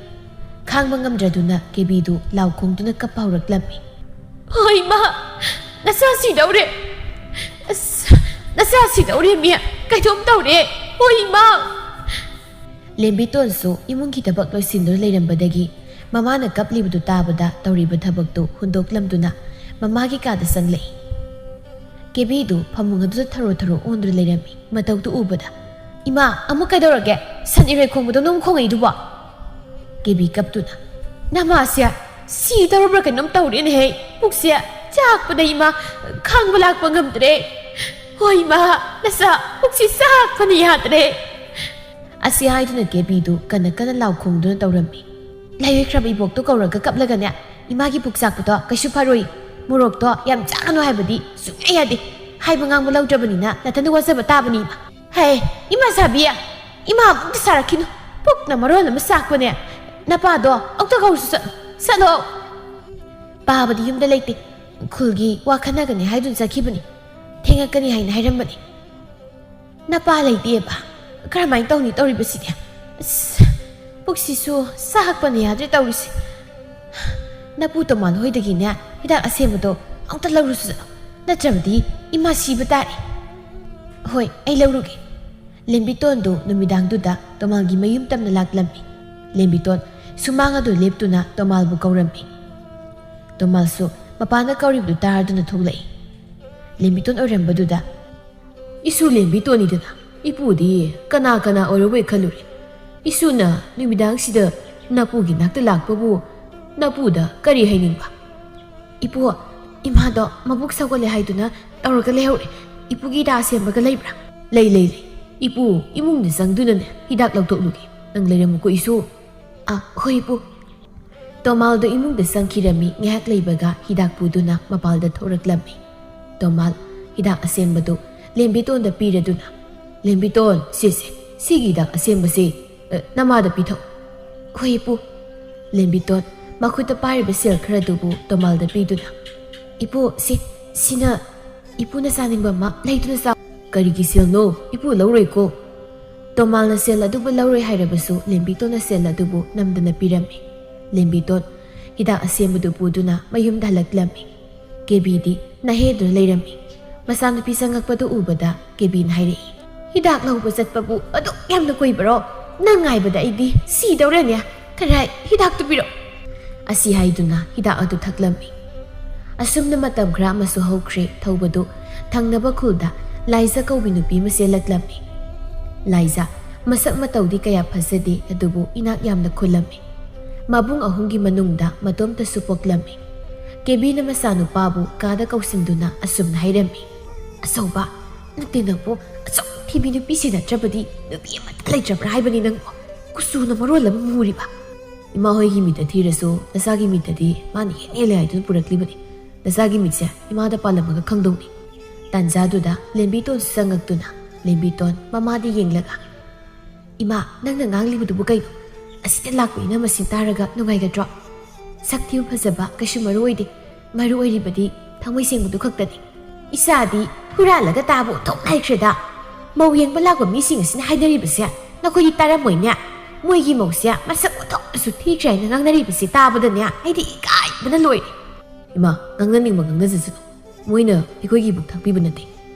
ꯈꯥꯡꯕ ꯉꯝꯗ꯭ꯔꯗꯨꯅ ꯀꯦꯕꯤꯗꯨ ꯂꯥꯎ ꯈꯣꯡꯗꯨꯅ ꯀꯞꯄ ꯍꯧꯔꯛꯂꯝꯃꯤ ꯍꯣꯏ ꯃꯥ ꯅꯆꯥ ꯁꯤꯗꯧꯔꯦ ꯑꯁ ꯅꯆꯥ ꯁꯤꯗꯧꯔꯦ ꯃꯤ ꯀꯩꯊꯣꯝ ꯇꯧꯔꯦ ꯍꯣꯏ ꯃꯥ ꯂꯦꯝꯕꯤꯇꯣꯟꯁꯨ ꯏꯃꯨꯡꯒꯤ ꯊꯕꯛ ꯂꯣꯏꯁꯤꯟꯗꯨꯅ ꯂꯩꯔꯝꯕꯗꯒꯤ ꯃꯃꯥꯅ ꯀꯞꯂꯤꯕꯗꯨ ꯇꯥꯕꯗ ꯇꯧꯔꯤꯕ ꯊꯕꯛꯇꯨ ꯍꯨꯟꯗꯣꯛꯂꯝꯗꯨꯅ ꯃꯃꯥꯒꯤ ꯀꯥꯗ ꯆꯪꯂꯛꯏ ꯀꯦꯕꯤꯗꯨ ꯐꯃꯨꯡ ꯑꯗꯨꯗ ꯊꯔꯣ ꯊꯔꯣ ꯑꯣꯟꯗꯨꯅ ꯂꯩꯔꯝꯃꯤ ꯃꯇꯧꯗꯨ ꯎꯕꯗ ꯏꯃꯥ ꯑꯃꯨꯛ ꯀꯩꯗꯧꯔꯒꯦ ꯁꯟ ꯏꯔꯣꯏ ꯈꯣꯡꯕꯗꯣ ꯅꯨꯡ ꯈꯣꯡꯉꯛꯏꯗꯨꯕꯣ ꯀꯦꯕꯤ ꯀꯞꯇꯨꯅ ꯅꯃꯥꯁꯦ ꯁꯤꯗꯧꯔꯕ꯭ꯔꯥ ꯀꯩꯅꯣꯝ ꯇꯧꯔꯦꯅꯦꯍꯦ ꯄꯨꯛꯁꯦ ꯆꯥꯛꯄꯗ ꯏꯃꯥ ꯈꯥꯡꯕ ꯂꯥꯛꯄ ꯉꯝꯗ꯭ꯔꯦ ꯍꯣꯏ ꯏꯃꯥ ꯅꯆꯥ ꯄꯨꯛꯁꯤ ꯆꯥꯛꯄꯅ ꯌꯥꯗ꯭ꯔꯦ ꯑꯁꯤ ꯍꯥꯏꯗꯨꯅ ꯀꯦꯕꯤꯗꯨ ꯀꯟꯅ ꯀꯟꯅ ꯂꯥꯎ ꯈꯣꯡꯗꯨꯅ ꯇꯧꯔꯝꯃꯤ ꯂꯥꯏꯋꯦꯈ꯭ꯔꯕ ꯏꯕꯣꯛꯇꯣ ꯀꯧꯔꯒ ꯀꯞꯂꯒꯅꯦ ꯏꯃꯥꯒꯤ ꯄꯨꯛ ꯆꯥꯛꯄꯗꯣ ꯀꯩꯁꯨ ꯐꯔꯣꯏ ꯃꯣꯔꯣꯛꯇꯣ ꯌꯥꯝ ꯆꯥꯒꯅꯨ ꯍꯥꯏꯕꯗꯤ ꯁꯨꯡꯌꯥ ꯌꯥꯗꯦ ꯍꯥꯏꯕ ꯉꯥꯡꯕ ꯂꯧꯗ꯭ꯔꯕꯅꯤꯅ ꯅꯊꯟꯗ ꯋꯥꯖꯕ ꯇꯥꯕꯅꯤ ꯏꯃꯥ ꯍꯦ ꯏꯃꯥ ꯁꯥꯕꯤ ꯏꯃꯥ ꯄꯨꯛꯇ ꯁꯥꯔꯛꯈꯤꯅꯨ ꯄꯨꯛꯅ ꯃꯔꯣꯜ ꯑꯃ ꯆꯥꯛꯄꯅꯦ ꯅꯄꯥꯗꯣ ꯑꯝꯇ ꯀꯧꯔꯁꯨ ꯆꯠꯂꯣ ꯆꯠꯂꯣ ꯄꯥꯕꯗꯤ ꯌꯨꯝꯗ ꯂꯩꯇꯦ ꯈꯨꯜꯒꯤ ꯋꯥ ꯈꯟꯅꯒꯅꯤ ꯍꯥꯏꯗꯨꯅ ꯆꯠꯈꯤꯕꯅꯤ ꯊꯦꯡꯉꯛꯀꯅꯤ ꯍꯥꯏꯅ ꯍꯥꯏꯔꯝꯕꯅꯤ ꯅꯄꯥ ꯂꯩꯇꯦꯕ ꯀꯔꯝꯍꯥꯏꯅ ꯇꯧꯅꯤ ꯇꯧꯔꯤꯕꯁꯤꯗꯤ ꯄꯨꯛꯁꯤꯁꯨ ꯁꯥꯍꯛꯄꯅ ꯌꯥꯗ꯭ꯔꯦ ꯇꯧꯔꯤꯁꯤ ꯅꯄꯨ ꯇꯣꯃꯥꯜ ꯍꯣꯏꯗꯒꯤꯅꯦ ꯍꯤꯗꯥꯛ ꯑꯁꯦꯡꯕꯗꯣ ꯑꯃꯨꯛꯇ ꯂꯧꯔꯨꯁꯨ ꯆꯠꯂꯣ ꯅꯠꯇ꯭ꯔꯕꯗꯤ ꯏꯃꯥ ꯁꯤꯕ ꯇꯥꯔꯦ ꯍꯣꯏ ꯑꯩ ꯂꯧꯔꯨꯒꯦ ꯂꯦꯝꯕꯤꯇꯣꯟꯗꯨ ꯅꯨꯃꯤꯗꯥꯡꯗꯨꯗ ꯇꯣꯃꯥꯜꯒꯤ ꯃꯌꯨꯝ ꯇꯝꯅ ꯂꯥꯛꯂꯝꯃꯤ ꯂꯦꯝꯕꯤꯇꯣꯟ ꯁꯨꯃꯥꯡ ꯑꯗꯨ ꯂꯦꯞꯇꯨꯅ ꯇꯣꯃꯥꯜꯕꯨ ꯀꯧꯔꯝꯃꯤ ꯇꯣꯃꯥꯜꯁꯨ ꯃꯄꯥꯟꯗ ꯀꯧꯔꯤꯕꯗꯨ ꯇꯥꯔꯗꯨꯅ ꯊꯣꯛꯂꯛꯏ ꯂꯦꯝꯕꯤꯇꯣꯟ ꯑꯣꯏꯔꯝꯕꯗꯨꯗ 이수 ꯂꯦꯝꯕꯤꯇꯣꯟꯅꯤꯗꯅ 이쁘디 그나 어려왜 칼루리 이수나 누미당시다 나쁘기 낙들 락보부 나쁘다 까리 하이닝바 이쁘 이마도 마북 사고래 하이두나 떠러가 레오리 이쁘기 다셈바가 레이브라 레이 이쁘 이뭉네 상두는 히닥 럭독루기 능 레레무고 이수 아 허 이쁘 토말도 이뭉데 상키라미 ꯉꯥꯏꯍꯥꯛ ꯂꯩꯕꯒ 히닥 푸두나 마발다 토락람미 토말 히닥 아셈바도 ꯂꯦꯝꯕꯤꯇꯣꯟꯗ ꯄꯤꯔꯗꯨꯅ ꯂꯦꯝꯕꯤꯇꯣꯟ ꯁꯤꯁꯦ ꯁꯤꯒꯤ ꯍꯤꯗꯥꯛ ꯑꯁꯦꯡꯕꯁꯤ ꯅꯃꯥꯗ ꯄꯤꯊꯣꯛ ꯍꯣꯏ ꯏꯄꯨ ꯂꯦꯝꯕꯤꯇꯣꯟ ꯃꯈꯨꯠꯇ ꯄꯥꯏꯔꯤꯕ ꯁꯦꯜ ꯈꯔꯗꯨꯕꯨ ꯇꯣꯃꯥꯜꯗ ꯄꯤꯗꯨꯅ ꯏꯄꯨ ꯁꯤꯅ ꯏꯄꯨꯅ ꯆꯥꯅꯤꯡꯕ ꯑꯃ ꯂꯩꯗꯨꯅ ꯆꯥꯎ ꯀꯔꯤꯒꯤ ꯁꯦꯜꯅꯣ ꯏꯄꯨ ꯂꯧꯔꯣꯏꯀꯣ ꯇꯣꯃꯥꯜꯅ ꯁꯦꯜ ꯑꯗꯨꯕꯨ ꯂꯧꯔꯣꯏ ꯍꯥꯏꯔꯕꯁꯨ ꯂꯦꯝꯕꯤꯇꯣꯟꯅ ꯁꯦꯜ ꯑꯗꯨꯕꯨ ꯅꯝꯗꯅ ꯄꯤꯔꯝꯃꯤ ꯂꯦꯝꯕꯤꯇꯣꯟ ꯍꯤꯗꯥꯛ ꯑꯁꯦꯡꯕꯗꯨ ꯄꯨꯗꯨꯅ ꯃꯌꯨꯝꯗ ꯍꯜꯂꯛꯂꯝꯃꯤ ꯀꯦꯕꯤꯗꯤ ꯅꯥꯍꯦꯗꯨꯅ ꯂꯩꯔꯝꯃꯤ ꯃꯆꯥꯅꯨꯄꯤ ꯆꯪꯉꯛꯄꯗꯨ ꯎꯕꯗ ꯀꯦꯕꯤꯅ ꯍꯥꯏꯔꯛꯏ ꯍꯤꯗꯥꯛ ꯂꯧꯕ ꯆꯠꯄꯕꯨ ꯑꯗꯨꯛ ꯌꯥꯝꯅ ꯀꯨꯏꯕꯔꯣ ꯅꯪ ꯉꯥꯏꯕꯗ ꯑꯩꯗꯤ ꯁꯤꯗꯧꯔꯦꯅꯦ ꯈꯔ ꯍꯤꯗꯥꯛꯇꯨ ꯄꯤꯔꯛ ꯑꯁꯤ ꯍꯥꯏꯗꯨꯅ ꯍꯤꯗꯥꯛ ꯑꯗꯨ ꯊꯛꯂꯝꯃꯤ ꯑꯁꯨꯝꯅ ꯃꯇꯝ ꯈꯔ ꯑꯃꯁꯨ ꯍꯧꯈ꯭ꯔꯦ ꯊꯧꯕꯗꯨ ꯊꯪꯅꯕ ꯈꯨꯜꯗ ꯂꯥꯏꯖꯥ ꯀꯧꯕꯤ ꯅꯨꯄꯤ ꯑꯃ ꯆꯦꯜꯂꯛꯂꯝꯃꯤ ꯂꯥꯏꯖꯥ ꯃꯁꯛ ꯃꯇꯧꯗꯤ ꯀꯌꯥ ꯐꯖꯗꯦ ꯑꯗꯨꯕꯨ ꯏꯅꯥꯛ ꯌꯥꯝꯅ ꯈꯨꯜꯂꯝꯃꯤ ꯃꯕꯨꯡ ꯑꯍꯨꯝꯒꯤ ꯃꯅꯨꯡꯗ ꯃꯇꯣꯝꯇꯁꯨ ꯄꯣꯛꯂꯝꯃꯤ ꯀꯦꯕꯤꯅ ꯃꯆꯥꯅꯨꯄꯥꯕꯨ ꯀꯥꯗ ꯀꯧꯁꯤꯟꯗꯨꯅ ꯑꯁꯨꯝꯅ ꯍꯥꯏꯔꯝꯃꯤ ꯑꯆꯧꯕ ꯅꯠꯇꯦ ꯅꯪꯕꯨ ꯑꯆꯧ ꯊꯤꯕꯤ ꯅꯨꯄꯤꯁꯤ ꯅꯠꯇ꯭ꯔꯕꯗꯤ ꯅꯨꯄꯤ ꯑꯃꯠꯇ ꯂꯩꯇ꯭ꯔꯕ꯭ꯔꯥ ꯍꯥꯏꯕꯅꯤ ꯅꯪꯕꯨ ꯀꯨꯆꯨꯅ ꯃꯔꯣꯜ ꯑꯃ ꯃꯨꯔꯤꯕ ꯏꯃꯥ ꯍꯣꯏꯒꯤ ꯃꯤꯠꯇ ꯊꯤꯔꯁꯨ ꯅꯆꯥꯒꯤ ꯃꯤꯠꯇꯗꯤ ꯃꯥꯅ ꯍꯦꯜꯂꯦ ꯍꯥꯏꯗꯨꯅ ꯄꯨꯔꯛꯂꯤꯕꯅꯤ ꯅꯆꯥꯒꯤ ꯃꯤꯠꯁꯦ ꯏꯃꯥꯗ ꯄꯥꯜꯂꯝꯃꯒ ꯈꯪꯗꯧꯅꯤ ꯇꯥꯟꯖꯥꯗꯨꯗ ꯂꯦꯝꯕꯤꯇꯣꯟ ꯆꯪꯉꯛꯇꯨꯅ ꯂꯦꯝꯕꯤꯇꯣꯟ ꯃꯃꯥꯗ ꯌꯦꯡꯂꯒ ꯏꯃꯥ ꯅꯪꯅ ꯉꯥꯡꯂꯤꯕꯗꯨꯕꯨ ꯀꯩꯅꯣ ꯑꯁꯤꯗ ꯂꯥꯛꯄ ꯏꯅꯝ ꯑꯁꯤ ꯇꯥꯔꯒ ꯅꯨꯡꯉꯥꯏꯒꯗ꯭ꯔꯣ ꯁꯛ ꯊꯤꯕ ꯐꯖꯕ ꯀꯩꯁꯨ ꯃꯔꯨ ꯑꯣꯏꯗꯦ ꯃꯔꯨ ꯑꯣꯏꯔꯤꯕꯗꯤ ꯊꯃꯣꯏ ꯁꯦꯡꯕꯗꯨ ꯈꯛꯇꯅꯤ ꯏꯆꯥꯗꯤ ꯍꯨꯔꯥꯜꯂꯒ ꯇꯥꯕ ꯑꯣꯟꯊꯣꯛ ꯍꯩꯈ꯭ꯔꯦꯗ ꯃꯧ ꯌꯦꯡꯕ ꯂꯥꯛꯄ ꯃꯤꯁꯤꯡ ꯑꯁꯤꯅ ꯍꯥꯏꯅꯔꯤꯕꯁꯦ ꯅꯈꯣꯏꯗꯤ ꯇꯥꯔꯝꯃꯣꯏꯅꯦ ꯃꯣꯏꯒꯤ ꯃꯧꯁꯦ ꯃꯁꯛ ꯑꯣꯟꯊꯣꯛꯅꯁꯨ ꯊꯤꯈ꯭ꯔꯦ ꯍꯥꯏꯅ ꯉꯥꯡꯅꯔꯤꯕꯁꯦ ꯇꯥꯕꯗꯅꯦ ꯑꯩꯗꯤ ꯏꯀꯥꯏꯕꯅ ꯂꯣꯏꯔꯦ ꯏꯃꯥ ꯉꯥꯡꯅꯅꯤꯡꯕ ꯉꯥꯡꯅꯖꯁꯅꯨ ꯃꯣꯏꯅ ꯑꯩꯈꯣꯏꯒꯤ ꯕꯨꯛ ꯊꯛꯄꯤꯕ ꯅꯠꯇꯦ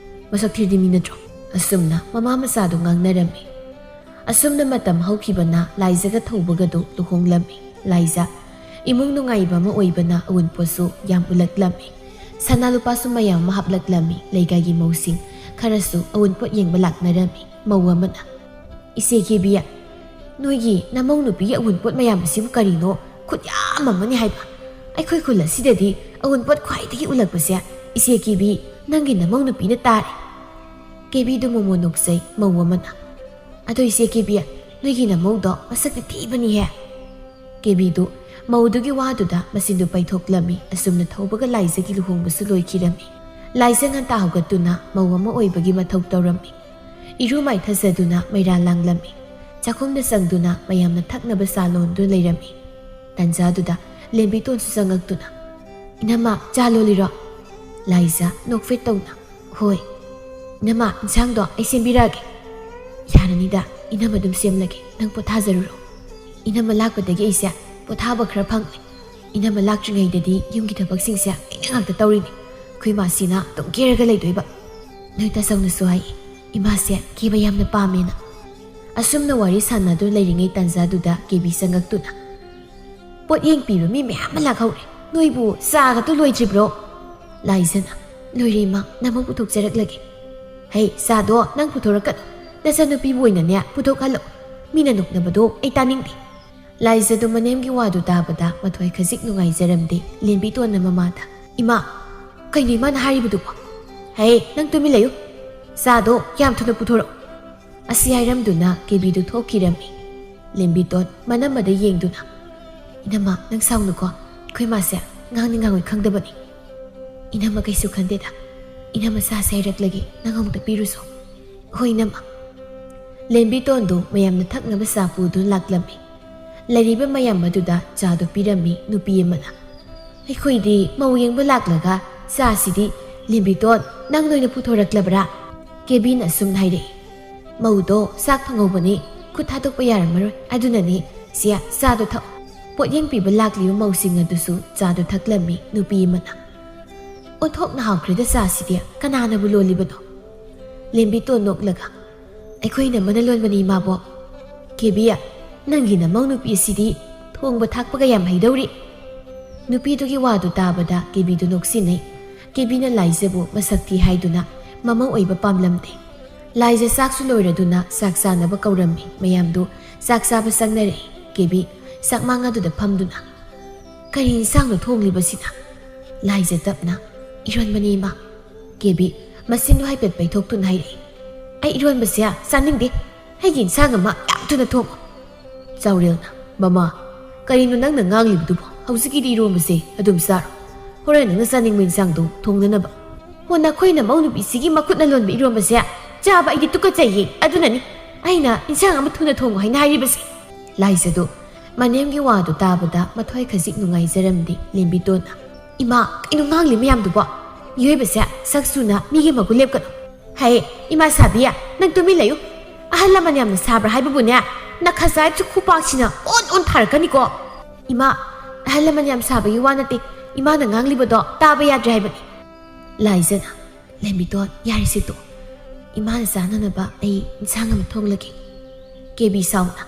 ꯃꯁꯛ ꯊꯤꯔꯗꯤ ꯃꯤ ꯅꯠꯇ꯭ꯔꯣ ꯑꯁꯨꯝꯅ ꯃꯃꯥ ꯃꯆꯥꯗꯨ ꯉꯥꯡꯅꯔꯝꯃꯤ ꯑꯁꯨꯝꯅ ꯃꯇꯝ ꯍꯧꯈꯤꯕꯅ ꯂꯥꯏꯖꯥꯒ ꯊꯧꯕꯒꯗꯨ ꯂꯨꯍꯣꯡꯂꯝꯃꯤ ꯂꯥꯏꯖꯥ ꯏꯃꯨꯡ ꯅꯨꯡꯉꯥꯏꯕ ꯑꯃ ꯑꯣꯏꯕꯅ ꯑꯎꯟꯄꯣꯠꯁꯨ ꯌꯥꯝ ꯎꯠꯂꯛꯂꯝꯃꯤ ꯁꯅꯥ ꯂꯨꯄꯥꯁꯨ ꯃꯌꯥꯝ ꯑꯃ ꯍꯥꯞꯂꯛꯂꯝꯃꯤ ꯂꯩꯀꯥꯏꯒꯤ ꯃꯧꯁꯤꯡ ꯈꯔꯁꯨ ꯑꯎꯟꯄꯣꯠ ꯌꯦꯡꯕ ꯂꯥꯛꯅꯔꯝꯃꯤ ꯃꯧ ꯑꯃꯅ ꯏꯆꯦ ꯀꯦꯕꯤ ꯅꯣꯏꯒꯤ ꯅꯃꯧ ꯅꯨꯄꯤꯒꯤ ꯑꯎꯟꯄꯣꯠ ꯃꯌꯥꯝ ꯑꯁꯤꯕꯨ ꯀꯔꯤꯅꯣ ꯈꯨꯠ ꯌꯥꯝ ꯑꯃꯅꯤ ꯍꯥꯏꯕ ꯑꯩꯈꯣꯏ ꯈꯨꯜ ꯑꯁꯤꯗꯗꯤ ꯑꯎꯟꯄꯣꯠ ꯈ꯭ꯋꯥꯏꯗꯒꯤ ꯎꯠꯂꯛꯄꯁꯦ ꯏꯆꯦ ꯀꯦꯕꯤ ꯅꯪꯒꯤ ꯅꯃꯧ ꯅꯨꯄꯤꯅ ꯇꯥꯔꯦ ꯀꯦꯕꯤꯗꯨ ꯃꯣꯃꯣ ꯅꯣꯛꯆꯩ ꯃꯧ ꯑꯃꯅ ꯑꯗꯣ ꯏꯆꯦ ꯀꯦꯕꯤ ꯅꯣꯏꯒꯤ ꯅꯃꯧꯗꯣ ꯃꯁꯛꯇꯤ ꯊꯤꯕꯅꯤꯍꯦ ꯀꯦꯕꯤꯗꯨ ꯃꯧꯗꯨꯒꯤ ꯋꯥꯗꯨꯗ ꯃꯆꯤꯟꯗꯨ ꯄꯩꯊꯣꯛꯂꯝꯃꯤ ꯑꯁꯨꯝꯅ ꯊꯧꯕꯒ ꯂꯥꯏꯖꯥꯒꯤ ꯂꯨꯍꯣꯡꯕꯁꯨ ꯂꯣꯏꯈꯤꯔꯝꯃꯤ ꯂꯥꯏꯖꯥ ꯉꯟꯇꯥ ꯍꯧꯒꯠꯇꯨꯅ ꯃꯧ ꯑꯃ ꯑꯣꯏꯕꯒꯤ ꯃꯊꯧ ꯇꯧꯔꯝꯃꯤ ꯏꯔꯨ ꯃꯥꯏꯊꯖꯗꯨꯅ ꯃꯩꯔꯥ ꯂꯥꯡꯂꯝꯃꯤ ꯆꯥꯛꯈꯨꯝꯗ ꯆꯪꯗꯨꯅ ꯃꯌꯥꯝꯅ ꯊꯛꯅꯕ ꯆꯥ ꯂꯣꯟꯗꯨꯅ ꯂꯩꯔꯝꯃꯤ ꯇꯥꯟꯖꯥꯗꯨꯗ ꯂꯦꯝꯕꯤꯇꯣꯟꯁꯨ ꯆꯪꯉꯛꯇꯨꯅ ꯏꯅꯝꯃ ꯆꯥ ꯂꯣꯜꯂꯤꯔꯣ ꯂꯥꯏꯖꯥ ꯅꯣꯛꯐꯦꯠ ꯇꯧꯅ ꯍꯣꯏ ꯏꯅꯝꯃ ꯏꯟꯁꯥꯡꯗꯣ ꯑꯩ ꯁꯦꯝꯕꯤꯔꯛꯑꯒꯦ ꯌꯥꯔꯅꯤꯗ ꯏꯅꯝꯃ ꯑꯗꯨꯝ ꯁꯦꯝꯂꯒꯦ ꯅꯪ ꯄꯣꯊꯥꯖꯔꯨꯔꯣ ꯏꯅꯝꯃ ꯂꯥꯛꯄꯗꯒꯤ ꯑꯩꯁꯦ ꯄꯣꯊꯥꯕ ꯈꯔ ꯐꯪꯉꯦ ꯏꯅꯝꯃ ꯂꯥꯛꯇ꯭ꯔꯤꯉꯩꯗꯗꯤ ꯌꯨꯝꯒꯤ ꯊꯕꯛꯁꯤꯡꯁꯦ ꯑꯩꯅ ꯉꯥꯛꯇ ꯇꯧꯔꯤꯅꯤ ꯑꯩꯈꯣꯏ ꯃꯥꯁꯤꯅ ꯑꯗꯨꯝ ꯀꯦꯔꯒ ꯂꯩꯗꯣꯏꯕ ꯅꯣꯏ ꯇꯥꯆꯧꯅꯁꯨ ꯍꯥꯏ ꯏꯃꯥꯁꯦ ꯀꯦꯕ ꯌꯥꯝꯅ ꯄꯥꯝꯃꯦꯅ ꯑꯁꯨꯝꯅ ꯋꯥꯔꯤ ꯁꯥꯟꯅꯗꯨꯅ ꯂꯩꯔꯤꯉꯩ ꯇꯥꯟꯖꯥꯗꯨꯗ ꯀꯦꯕꯤ ꯆꯪꯉꯛꯇꯨꯅ ꯄꯣꯠꯌꯦꯡ ꯄꯤꯕ ꯃꯤ ꯃꯌꯥꯝ ꯑꯃ ꯂꯥꯛꯍꯧꯔꯦ ꯅꯣꯏꯕꯨ ꯆꯥꯒꯗꯣ ꯂꯣꯏꯗ꯭ꯔꯤꯕ꯭ꯔꯣ ꯂꯥꯏꯖꯥꯅ ꯂꯣꯏꯔꯦ ꯏꯃꯥ ꯅꯃꯛ ꯄꯨꯊꯣꯛꯆꯔꯛꯂꯒꯦ ꯍꯩ ꯆꯥꯗꯣ ꯅꯪ ꯄꯨꯊꯣꯔꯛꯀꯅꯨ ꯅꯆꯥꯅꯨꯄꯤꯕꯨ ꯑꯣꯏꯅꯅꯦ ꯄꯨꯊꯣꯛꯍꯜꯂꯣ ꯃꯤꯅ ꯅꯣꯛꯅꯕꯗꯣ ꯑꯩ ꯇꯥꯅꯤꯡꯗꯦ ꯂꯥꯏꯖꯥꯗꯨ ꯃꯅꯦꯝꯒꯤ ꯋꯥꯗꯨ ꯇꯥꯕꯗ ꯃꯊꯣꯏ ꯈꯖꯤꯛ ꯅꯨꯡꯉꯥꯏꯖꯔꯝꯗꯦ ꯂꯦꯝꯕꯤꯇꯣꯟꯅ ꯃꯃꯥꯗ ꯏꯃꯥ ꯀꯩꯅꯣ ꯏꯃꯥꯅ ꯍꯥꯏꯔꯤꯕꯗꯨꯕꯣ ꯍꯩ ꯅꯪ ꯇꯨꯃꯤꯟ ꯂꯩꯌꯨ ꯆꯥꯗꯣ ꯌꯥꯝ ꯊꯨꯅ ꯄꯨꯊꯣꯔꯛꯎ ꯑꯁꯤ ꯍꯥꯏꯔꯝꯗꯨꯅ ꯀꯦꯕꯤꯗꯨ ꯊꯣꯛꯈꯤꯔꯝꯃꯤ ꯂꯦꯝꯕꯤꯇꯣꯟ ꯃꯅꯝꯃꯗ ꯌꯦꯡꯗꯨꯅ ꯏꯅꯝꯃ ꯅꯪ ꯁꯥꯎꯅꯨꯀꯣ ꯑꯩꯈꯣꯏ ꯃꯥꯁꯦ ꯉꯥꯡꯅꯤ ꯉꯥꯡꯉꯣꯏ ꯈꯪꯗꯕꯅꯤ ꯏꯅꯝꯃ ꯀꯩꯁꯨ ꯈꯟꯗꯦꯗ ꯏꯅꯝꯃ ꯆꯥꯁꯦ ꯍꯥꯏꯔꯛꯂꯒꯦ ꯅꯪ ꯑꯃꯨꯛꯇ ꯄꯤꯔꯨꯁꯣ ꯍꯣꯏ ꯏꯅꯝꯃ ꯂꯦꯝꯕꯤꯇꯣꯟꯗꯨ ꯃꯌꯥꯝꯅ ꯊꯛꯅꯕ ꯆꯥ ꯄꯨꯗꯨꯅ ꯂꯥꯛꯂꯝꯃꯤ ꯂꯩꯔꯤꯕ ꯃꯌꯥꯝ ꯑꯗꯨꯗ ꯆꯥꯗꯨ ꯄꯤꯔꯝꯃꯤ ꯅꯨꯄꯤ ꯑꯃꯅ ꯑꯩꯈꯣꯏꯗꯤ ꯃꯧ ꯌꯦꯡꯕ ꯂꯥꯛꯂꯒ ꯆꯥꯁꯤꯗꯤ ꯂꯦꯝꯕꯤꯇꯣꯟ ꯅꯪ ꯅꯣꯏꯅ ꯄꯨꯊꯣꯔꯛꯂꯕ꯭ꯔꯥ ꯀꯦꯕꯤꯅ ꯑꯁꯨꯝ ꯍꯥꯏꯔꯛꯏ ꯃꯧꯗꯣ ꯆꯥꯛ ꯊꯣꯡꯍꯧꯕꯅꯤ ꯈꯨꯠ ꯊꯥꯗꯣꯛꯄ ꯌꯥꯔꯝꯃꯔꯣꯏ ꯑꯗꯨꯅꯅꯤ ꯁꯤꯌꯥ ꯆꯥꯗꯣ ꯊꯛꯑꯣ ꯄꯣꯠꯌꯦꯡ ꯄꯤꯕ ꯂꯥꯛꯂꯤꯕ ꯃꯧꯁꯤꯡ ꯑꯗꯨꯁꯨ ꯆꯥꯗꯣ ꯊꯛꯂꯝꯃꯤ ꯅꯨꯄꯤ ꯑꯃꯅ ꯑꯣꯟꯊꯣꯛꯅ ꯍꯥꯎꯈ꯭ꯔꯦꯗ ꯆꯥꯁꯤꯗꯤ ꯀꯅꯥꯅꯕꯨ ꯂꯣꯜꯂꯤꯕꯅꯣ ꯂꯦꯝꯕꯤꯇꯣꯟ ꯅꯣꯛꯂꯒ ꯑꯩꯈꯣꯏꯅ ꯑꯃꯅ ꯂꯣꯟꯕꯅꯤ ꯏꯃꯥꯕꯣꯛ ꯀꯦꯕꯤꯌꯥ ꯅꯪꯒꯤ ꯅꯃꯧ ꯅꯨꯄꯤ ꯑꯁꯤꯗꯤ ꯊꯣꯡꯕ ꯊꯥꯛꯄꯒ ꯌꯥꯝ ꯍꯩꯗꯧꯔꯤ ꯅꯨꯄꯤꯗꯨꯒꯤ ꯋꯥꯗꯨ ꯇꯥꯕꯗ ꯀꯦꯕꯤꯗꯨ ꯅꯣꯛꯁꯤꯟꯅꯩ ꯀꯦꯕꯤꯅ ꯂꯥꯏꯖꯕꯨ ꯃꯁꯛ ꯊꯤ ꯍꯥꯏꯗꯨꯅ ꯃꯃꯧ ꯑꯣꯏꯕ ꯄꯥꯝꯂꯝꯗꯦ ꯂꯥꯏꯖ ꯆꯥꯛꯁꯨ ꯂꯣꯏꯔꯗꯨꯅ ꯆꯥꯛ ꯆꯥꯅꯕ ꯀꯧꯔꯝꯃꯤ ꯃꯌꯥꯝꯗꯨ ꯆꯥꯛ ꯆꯥꯕ ꯆꯪꯅꯔꯛꯏ ꯀꯦꯕꯤ ꯆꯥꯛꯃꯥꯡ ꯑꯗꯨꯗ ꯐꯝꯗꯨꯅ ꯀꯔꯤ ꯏꯟꯁꯥꯡꯅꯣ ꯊꯣꯡꯂꯤꯕꯁꯤꯅ ꯂꯥꯏꯖ ꯇꯞꯅ ꯏꯔꯣꯟꯕꯅꯤ ꯏꯃꯥ ꯀꯦꯕꯤ ꯃꯆꯤꯟꯗꯨ ꯍꯥꯏꯐꯦꯠ ꯄꯩꯊꯣꯛꯇꯨꯅ ꯍꯥꯏꯔꯛꯏ ꯑꯩ ꯏꯔꯣꯟꯕꯁꯦ ꯆꯥꯅꯤꯡꯗꯦ ꯑꯩꯒꯤ ꯏꯟꯁꯥꯡ ꯑꯃ ꯌꯥꯝ ꯊꯨꯅ ꯊꯣꯡꯉꯨ ꯆꯥꯎꯔꯦꯜꯅ ꯃꯃꯥ ꯀꯔꯤꯅꯣ ꯅꯪꯅ ꯉꯥꯡꯂꯤꯕꯗꯨꯕꯣ ꯍꯧꯖꯤꯛꯀꯤꯗꯤ ꯏꯔꯣꯟꯕꯁꯦ ꯑꯗꯨꯝ ꯆꯥꯔꯣ ꯍꯣꯔꯦꯟ ꯅꯪꯅ ꯆꯥꯅꯤꯡꯕ ꯏꯟꯁꯥꯡꯗꯣ ꯊꯣꯡꯅꯅꯕ ꯍꯣ ꯅꯈꯣꯏꯅ ꯃꯧ ꯅꯨꯄꯤꯁꯤꯒꯤ ꯃꯈꯨꯠꯅ ꯂꯣꯟꯕ ꯏꯔꯣꯟꯕꯁꯦ ꯆꯥꯕ ꯑꯩꯗꯤ ꯇꯨꯀꯠꯆꯩꯌꯦ ꯑꯗꯨꯅꯅꯤ ꯑꯩꯅ ꯏꯟꯁꯥꯡ ꯑꯃ ꯊꯨꯅ ꯊꯣꯡꯉꯨ ꯍꯥꯏꯅ ꯍꯥꯏꯔꯤꯕꯁꯦ ꯂꯥꯏꯖꯗꯨ ꯃꯅꯦꯝꯒꯤ ꯋꯥꯗꯨ ꯇꯥꯕꯗ ꯃꯊ꯭ꯋꯥꯏ ꯈꯖꯤꯛ ꯅꯨꯡꯉꯥꯏꯖꯔꯝꯗꯦ ꯂꯦꯝꯕꯤꯇꯣꯟꯅ ꯏꯃꯥ ꯀꯩꯅꯣ ꯉꯥꯡꯂꯤ ꯃꯌꯥꯝꯗꯨꯕꯣ ꯃꯤꯑꯣꯏꯕꯁꯦ ꯁꯛꯁꯨꯅ ꯃꯤꯒꯤ ꯃꯒꯨꯟ ꯂꯦꯞꯀꯅꯨ ꯍꯥꯏ ꯏꯃꯥ ꯁꯥꯕꯤꯌꯥ ꯅꯪ ꯇꯨꯃꯤꯟ ꯂꯩꯌꯨ ꯑꯍꯜ ꯂꯃꯟ ꯌꯥꯝꯅ ꯁꯥꯕ꯭ꯔꯥ ꯍꯥꯏꯕꯕꯨꯅꯦ ꯅꯈꯖꯥꯏ ꯈꯨꯄꯥꯛꯁꯤꯅ ꯑꯣꯟ ꯊꯥꯔꯛꯀꯅꯤꯀꯣ ꯏꯃꯥ ꯑꯍꯜ ꯂꯃꯟ ꯌꯥꯝ ꯁꯥꯕꯒꯤ ꯋꯥ ꯅꯠꯇꯦ ꯏꯃꯥꯅ ꯉꯥꯡꯂꯤꯕꯗꯣ ꯇꯥꯕ ꯌꯥꯗ꯭ꯔꯦ ꯍꯥꯏꯕꯅꯤ ꯂꯥꯏꯖꯅ ꯂꯦꯝꯕꯤꯇꯣꯟ ꯌꯥꯔꯤꯁꯤ ꯇꯣ ꯏꯃꯥꯅ ꯆꯥꯅꯅꯕ ꯑꯩ ꯏꯟꯁꯥꯡ ꯑꯃ ꯊꯣꯡꯂꯒꯦ ꯀꯦꯕꯤ ꯁꯥꯎꯅ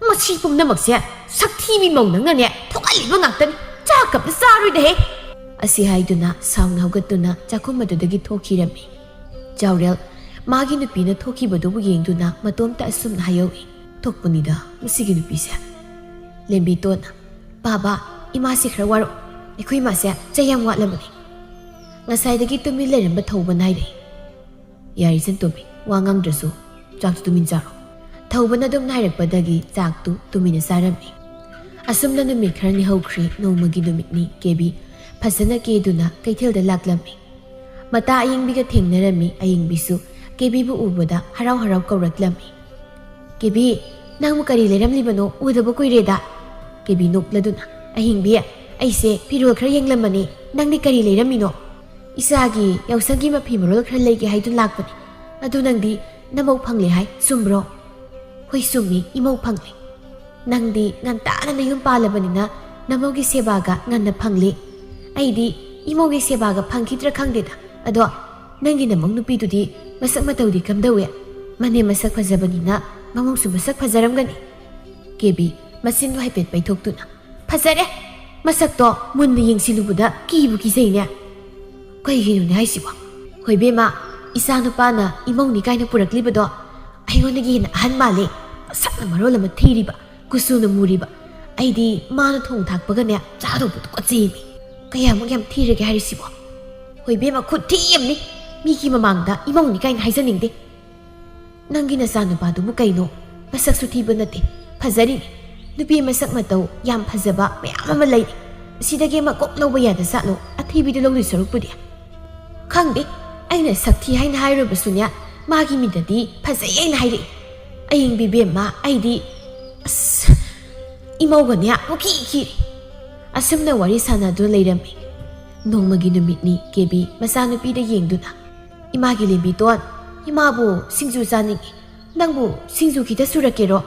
ꯃꯁꯤ ꯄꯨꯝꯅꯃꯛꯁꯦ ꯁꯛꯊꯤꯕꯤ ꯃꯧ ꯅꯪꯅꯅꯦ ꯊꯣꯛꯍꯜꯂꯤꯕ ꯉꯥꯛꯇꯅꯤ ꯆꯥꯛ ꯑꯝꯇ ꯆꯥꯔꯣꯏꯗꯍꯦ ꯑꯁꯤ ꯍꯥꯏꯗꯨꯅ ꯁꯥꯎꯅ ꯍꯧꯒꯠꯇꯨꯅ ꯆꯥꯛꯈꯨꯝ ꯑꯗꯨꯗꯒꯤ ꯊꯣꯛꯈꯤꯔꯝꯃꯤ ꯆꯥꯎꯔꯦꯜ ꯃꯥꯒꯤ ꯅꯨꯄꯤꯅ ꯊꯣꯛꯈꯤꯕꯗꯨꯕꯨ ꯌꯦꯡꯗꯨꯅ ꯃꯇꯣꯝꯇ ꯑꯁꯨꯝꯅ ꯍꯥꯏꯍꯧꯏ ꯊꯣꯛꯄꯅꯤꯗ ꯃꯁꯤꯒꯤ ꯅꯨꯄꯤꯁꯦ ꯂꯦꯝꯕꯤꯇꯣꯟꯅ ꯕꯥꯕꯥ ꯏꯃꯥꯁꯤ ꯈꯔ ꯋꯥꯔꯛ ꯑꯩꯈꯣꯏ ꯏꯃꯥꯁꯦ ꯆꯩ ꯌꯥꯝ ꯋꯥꯠꯂꯕꯅꯤ ꯉꯁꯥꯏꯗꯒꯤ ꯇꯨꯃꯤꯟ ꯂꯩꯔꯝꯕ ꯊꯧꯕ ꯅꯥꯏꯔꯛꯏ ꯌꯥꯔꯤꯆꯟ ꯇꯣꯝꯕꯤ ꯋꯥ ꯉꯥꯡꯗ꯭ꯔꯁꯨ ꯆꯥꯛꯇꯨ ꯇꯨꯃꯤꯟ ꯆꯥꯔꯣ ꯊꯧꯕꯅ ꯑꯗꯨꯝ ꯅꯥꯏꯔꯛꯄꯗꯒꯤ ꯆꯥꯛꯇꯨ ꯇꯨꯃꯤꯟꯅ ꯆꯥꯔꯝꯃꯤ ꯑꯁꯨꯝꯅ ꯅꯨꯃꯤꯠ ꯈꯔꯅꯤ ꯍꯧꯈ꯭ꯔꯦ ꯅꯣꯡꯃꯒꯤ ꯅꯨꯃꯤꯠꯅꯤ ꯀꯦꯕꯤ ꯐꯖꯅ ꯀꯦꯗꯨꯅ ꯀꯩꯊꯦꯜꯗ ꯂꯥꯛꯂꯝꯃꯤ ꯃꯇꯥ ꯑꯌꯤꯡꯕꯤꯒ ꯊꯦꯡꯅꯔꯝꯃꯤ ꯑꯌꯤꯡꯕꯤꯁꯨ ꯀꯦꯕꯤꯕꯨ ꯎꯕꯗ ꯍꯔꯥꯎ ꯍꯔꯥꯎ ꯀꯧꯔꯛꯂꯝꯃꯤ ꯀꯦꯕꯤ ꯅꯪꯕꯨ ꯀꯔꯤ ꯂꯩꯔꯝꯂꯤꯕꯅꯣ ꯎꯗꯕ ꯀꯨꯏꯔꯦꯗ ꯀꯦꯕꯤ ꯅꯣꯛꯂꯗꯨꯅ ꯑꯍꯤꯡꯕꯤ ꯑꯩꯁꯦ ꯐꯤꯔꯣꯜ ꯈꯔ ꯌꯦꯡꯂꯝꯕꯅꯤ ꯅꯪꯗꯤ ꯀꯔꯤ ꯂꯩꯔꯝꯃꯤꯅꯣ ꯏꯆꯥꯒꯤ ꯌꯥꯎꯁꯪꯒꯤ ꯃꯐꯤ ꯃꯔꯣꯜ ꯈꯔ ꯂꯩꯒꯦ ꯍꯥꯏꯗꯨꯅ ꯂꯥꯛꯄꯅꯤ ꯑꯗꯨ ꯅꯪꯗꯤ ꯅꯃꯧ ꯐꯪꯂꯦ ꯍꯥꯏ ꯆꯨꯝꯕ꯭ꯔꯣ ꯍꯣꯏ ꯆꯨꯝꯃꯤ ꯏꯃꯧ ꯐꯪꯂꯦ ꯅꯪꯗꯤ ꯉꯟꯇꯥꯅ ꯅꯌꯨꯝ ꯄꯥꯜꯂꯕꯅꯤꯅ ꯅꯃꯧꯒꯤ ꯁꯦꯕꯥꯒ ꯉꯟꯅ ꯐꯪꯂꯦ ꯑꯩꯗꯤ ꯏꯃꯧꯒꯤ ꯁꯦꯕꯥꯒ ꯐꯪꯈꯤꯗ꯭ꯔꯥ ꯈꯪꯗꯦꯗ ꯑꯗꯣ ꯅꯪꯒꯤ ꯅꯃꯧ ꯅꯨꯄꯤꯗꯨꯗꯤ ꯃꯁꯛ ꯃꯇꯧꯗꯤ ꯀꯝꯗꯧꯏ ꯃꯅꯦ ꯃꯁꯛ ꯐꯖꯕꯅꯤꯅ ꯃꯃꯧꯁꯨ ꯃꯁꯛ ꯐꯖꯔꯝꯒꯅꯤ ꯀꯦꯕꯤ ꯃꯆꯤꯟꯗꯨ ꯍꯥꯏꯐꯦꯠ ꯄꯩꯊꯣꯛꯇꯨꯅ ꯐꯖꯔꯦ ꯃꯁꯛꯇꯣ ꯃꯨꯟꯅ ꯌꯦꯡꯁꯤꯜꯂꯨꯕꯗ ꯀꯤꯕꯨ ꯀꯤꯖꯩꯅꯦ ꯀꯩꯒꯤꯅꯣꯅꯦ ꯍꯥꯏꯁꯤꯕꯣ ꯍꯣꯏ ꯕꯦꯝꯃ ꯏꯆꯥ ꯅꯨꯄꯥꯅ ꯏꯃꯧꯅꯤ ꯀꯥꯏꯅ ꯄꯨꯔꯛꯂꯤꯕꯗꯣ ꯑꯩꯉꯣꯟꯗꯒꯤ ꯍꯦꯟꯅ ꯑꯍꯟ ꯃꯥꯜꯂꯦ ꯃꯁꯛꯅ ꯃꯔꯣꯜ ꯑꯃ ꯊꯤꯔꯤꯕ ꯀꯨꯆꯨꯅ ꯃꯨꯔꯤꯕ ꯑꯩꯗꯤ ꯃꯥꯅ ꯊꯣꯡ ꯊꯥꯛꯄꯒꯅꯦ ꯆꯥꯗꯧꯕꯗꯨ ꯀꯠꯆꯩꯃꯤ ꯀꯌꯥꯃꯨꯛ ꯌꯥꯝ ꯊꯤꯔꯒꯦ ꯍꯥꯏꯔꯤꯁꯤꯕꯣ ꯍꯣꯏ ꯕꯦꯝꯃ ꯈꯨꯠ ꯊꯤꯌꯝꯅꯤ ꯃꯤꯒꯤ ꯃꯃꯥꯡꯗ ꯏꯃꯧꯅꯤ ꯀꯥꯏꯅ ꯍꯥꯏꯖꯅꯤꯡꯗꯦ ꯅꯪꯒꯤ ꯅꯆꯥꯅꯨꯄꯥꯗꯨꯕꯨ ꯀꯩꯅꯣ ꯃꯁꯛꯁꯨ ꯊꯤꯕ ꯅꯠꯇꯦ ꯐꯖꯔꯤꯅꯤ ꯅꯨꯄꯤ ꯃꯁꯛ ꯃꯇꯧ ꯌꯥꯝ ꯐꯖꯕ ꯃꯌꯥꯝ ꯑꯃ ꯂꯩꯔꯤ ꯁꯤꯗꯒꯤ ꯑꯃ ꯀꯣꯛ ꯂꯧꯕ ꯌꯥꯗ ꯆꯥꯠꯂꯣ ꯑꯊꯤꯕꯤꯗꯨ ꯂꯧꯗꯣꯏ ꯁꯔꯨꯛꯄꯨꯗꯤ ꯈꯪꯗꯦ ꯑꯩꯅ ꯁꯛꯊꯤ ꯍꯥꯏꯅ ꯍꯥꯏꯔꯨꯕꯁꯨꯅꯦ ꯃꯥꯒꯤ ꯃꯤꯗꯗꯤ ꯐꯖꯩ ꯍꯥꯏꯅ ꯍꯥꯏꯔꯛꯏ ꯑꯌꯤꯡꯕꯤ ꯕꯦꯝꯃ ꯑꯩꯗꯤ ꯑꯁ ꯏꯃꯧꯒꯅꯦ ꯄꯨꯈꯤ ꯈꯤꯔꯤ ꯑꯁꯨꯝꯅ ꯋꯥꯔꯤ ꯁꯥꯟꯅꯗꯨꯅ ꯂꯩꯔꯝꯃꯤ ꯅꯣꯡꯃꯒꯤ ꯅꯨꯃꯤꯠꯅꯤ ꯀꯦꯕꯤ ꯃꯆꯥꯅꯨꯄꯤꯗ ꯌꯦꯡꯗꯨꯅ ꯏꯃꯥꯒꯤ ꯂꯦꯝꯕꯤꯇꯣꯟ ꯏꯃꯥꯕꯨ ꯁꯤꯡꯖꯨ ꯆꯥꯅꯤꯡꯉꯤ ꯅꯪꯕꯨ ꯁꯤꯡꯖꯨ ꯈꯤꯇ ꯁꯨꯔꯛꯀꯦꯔꯣ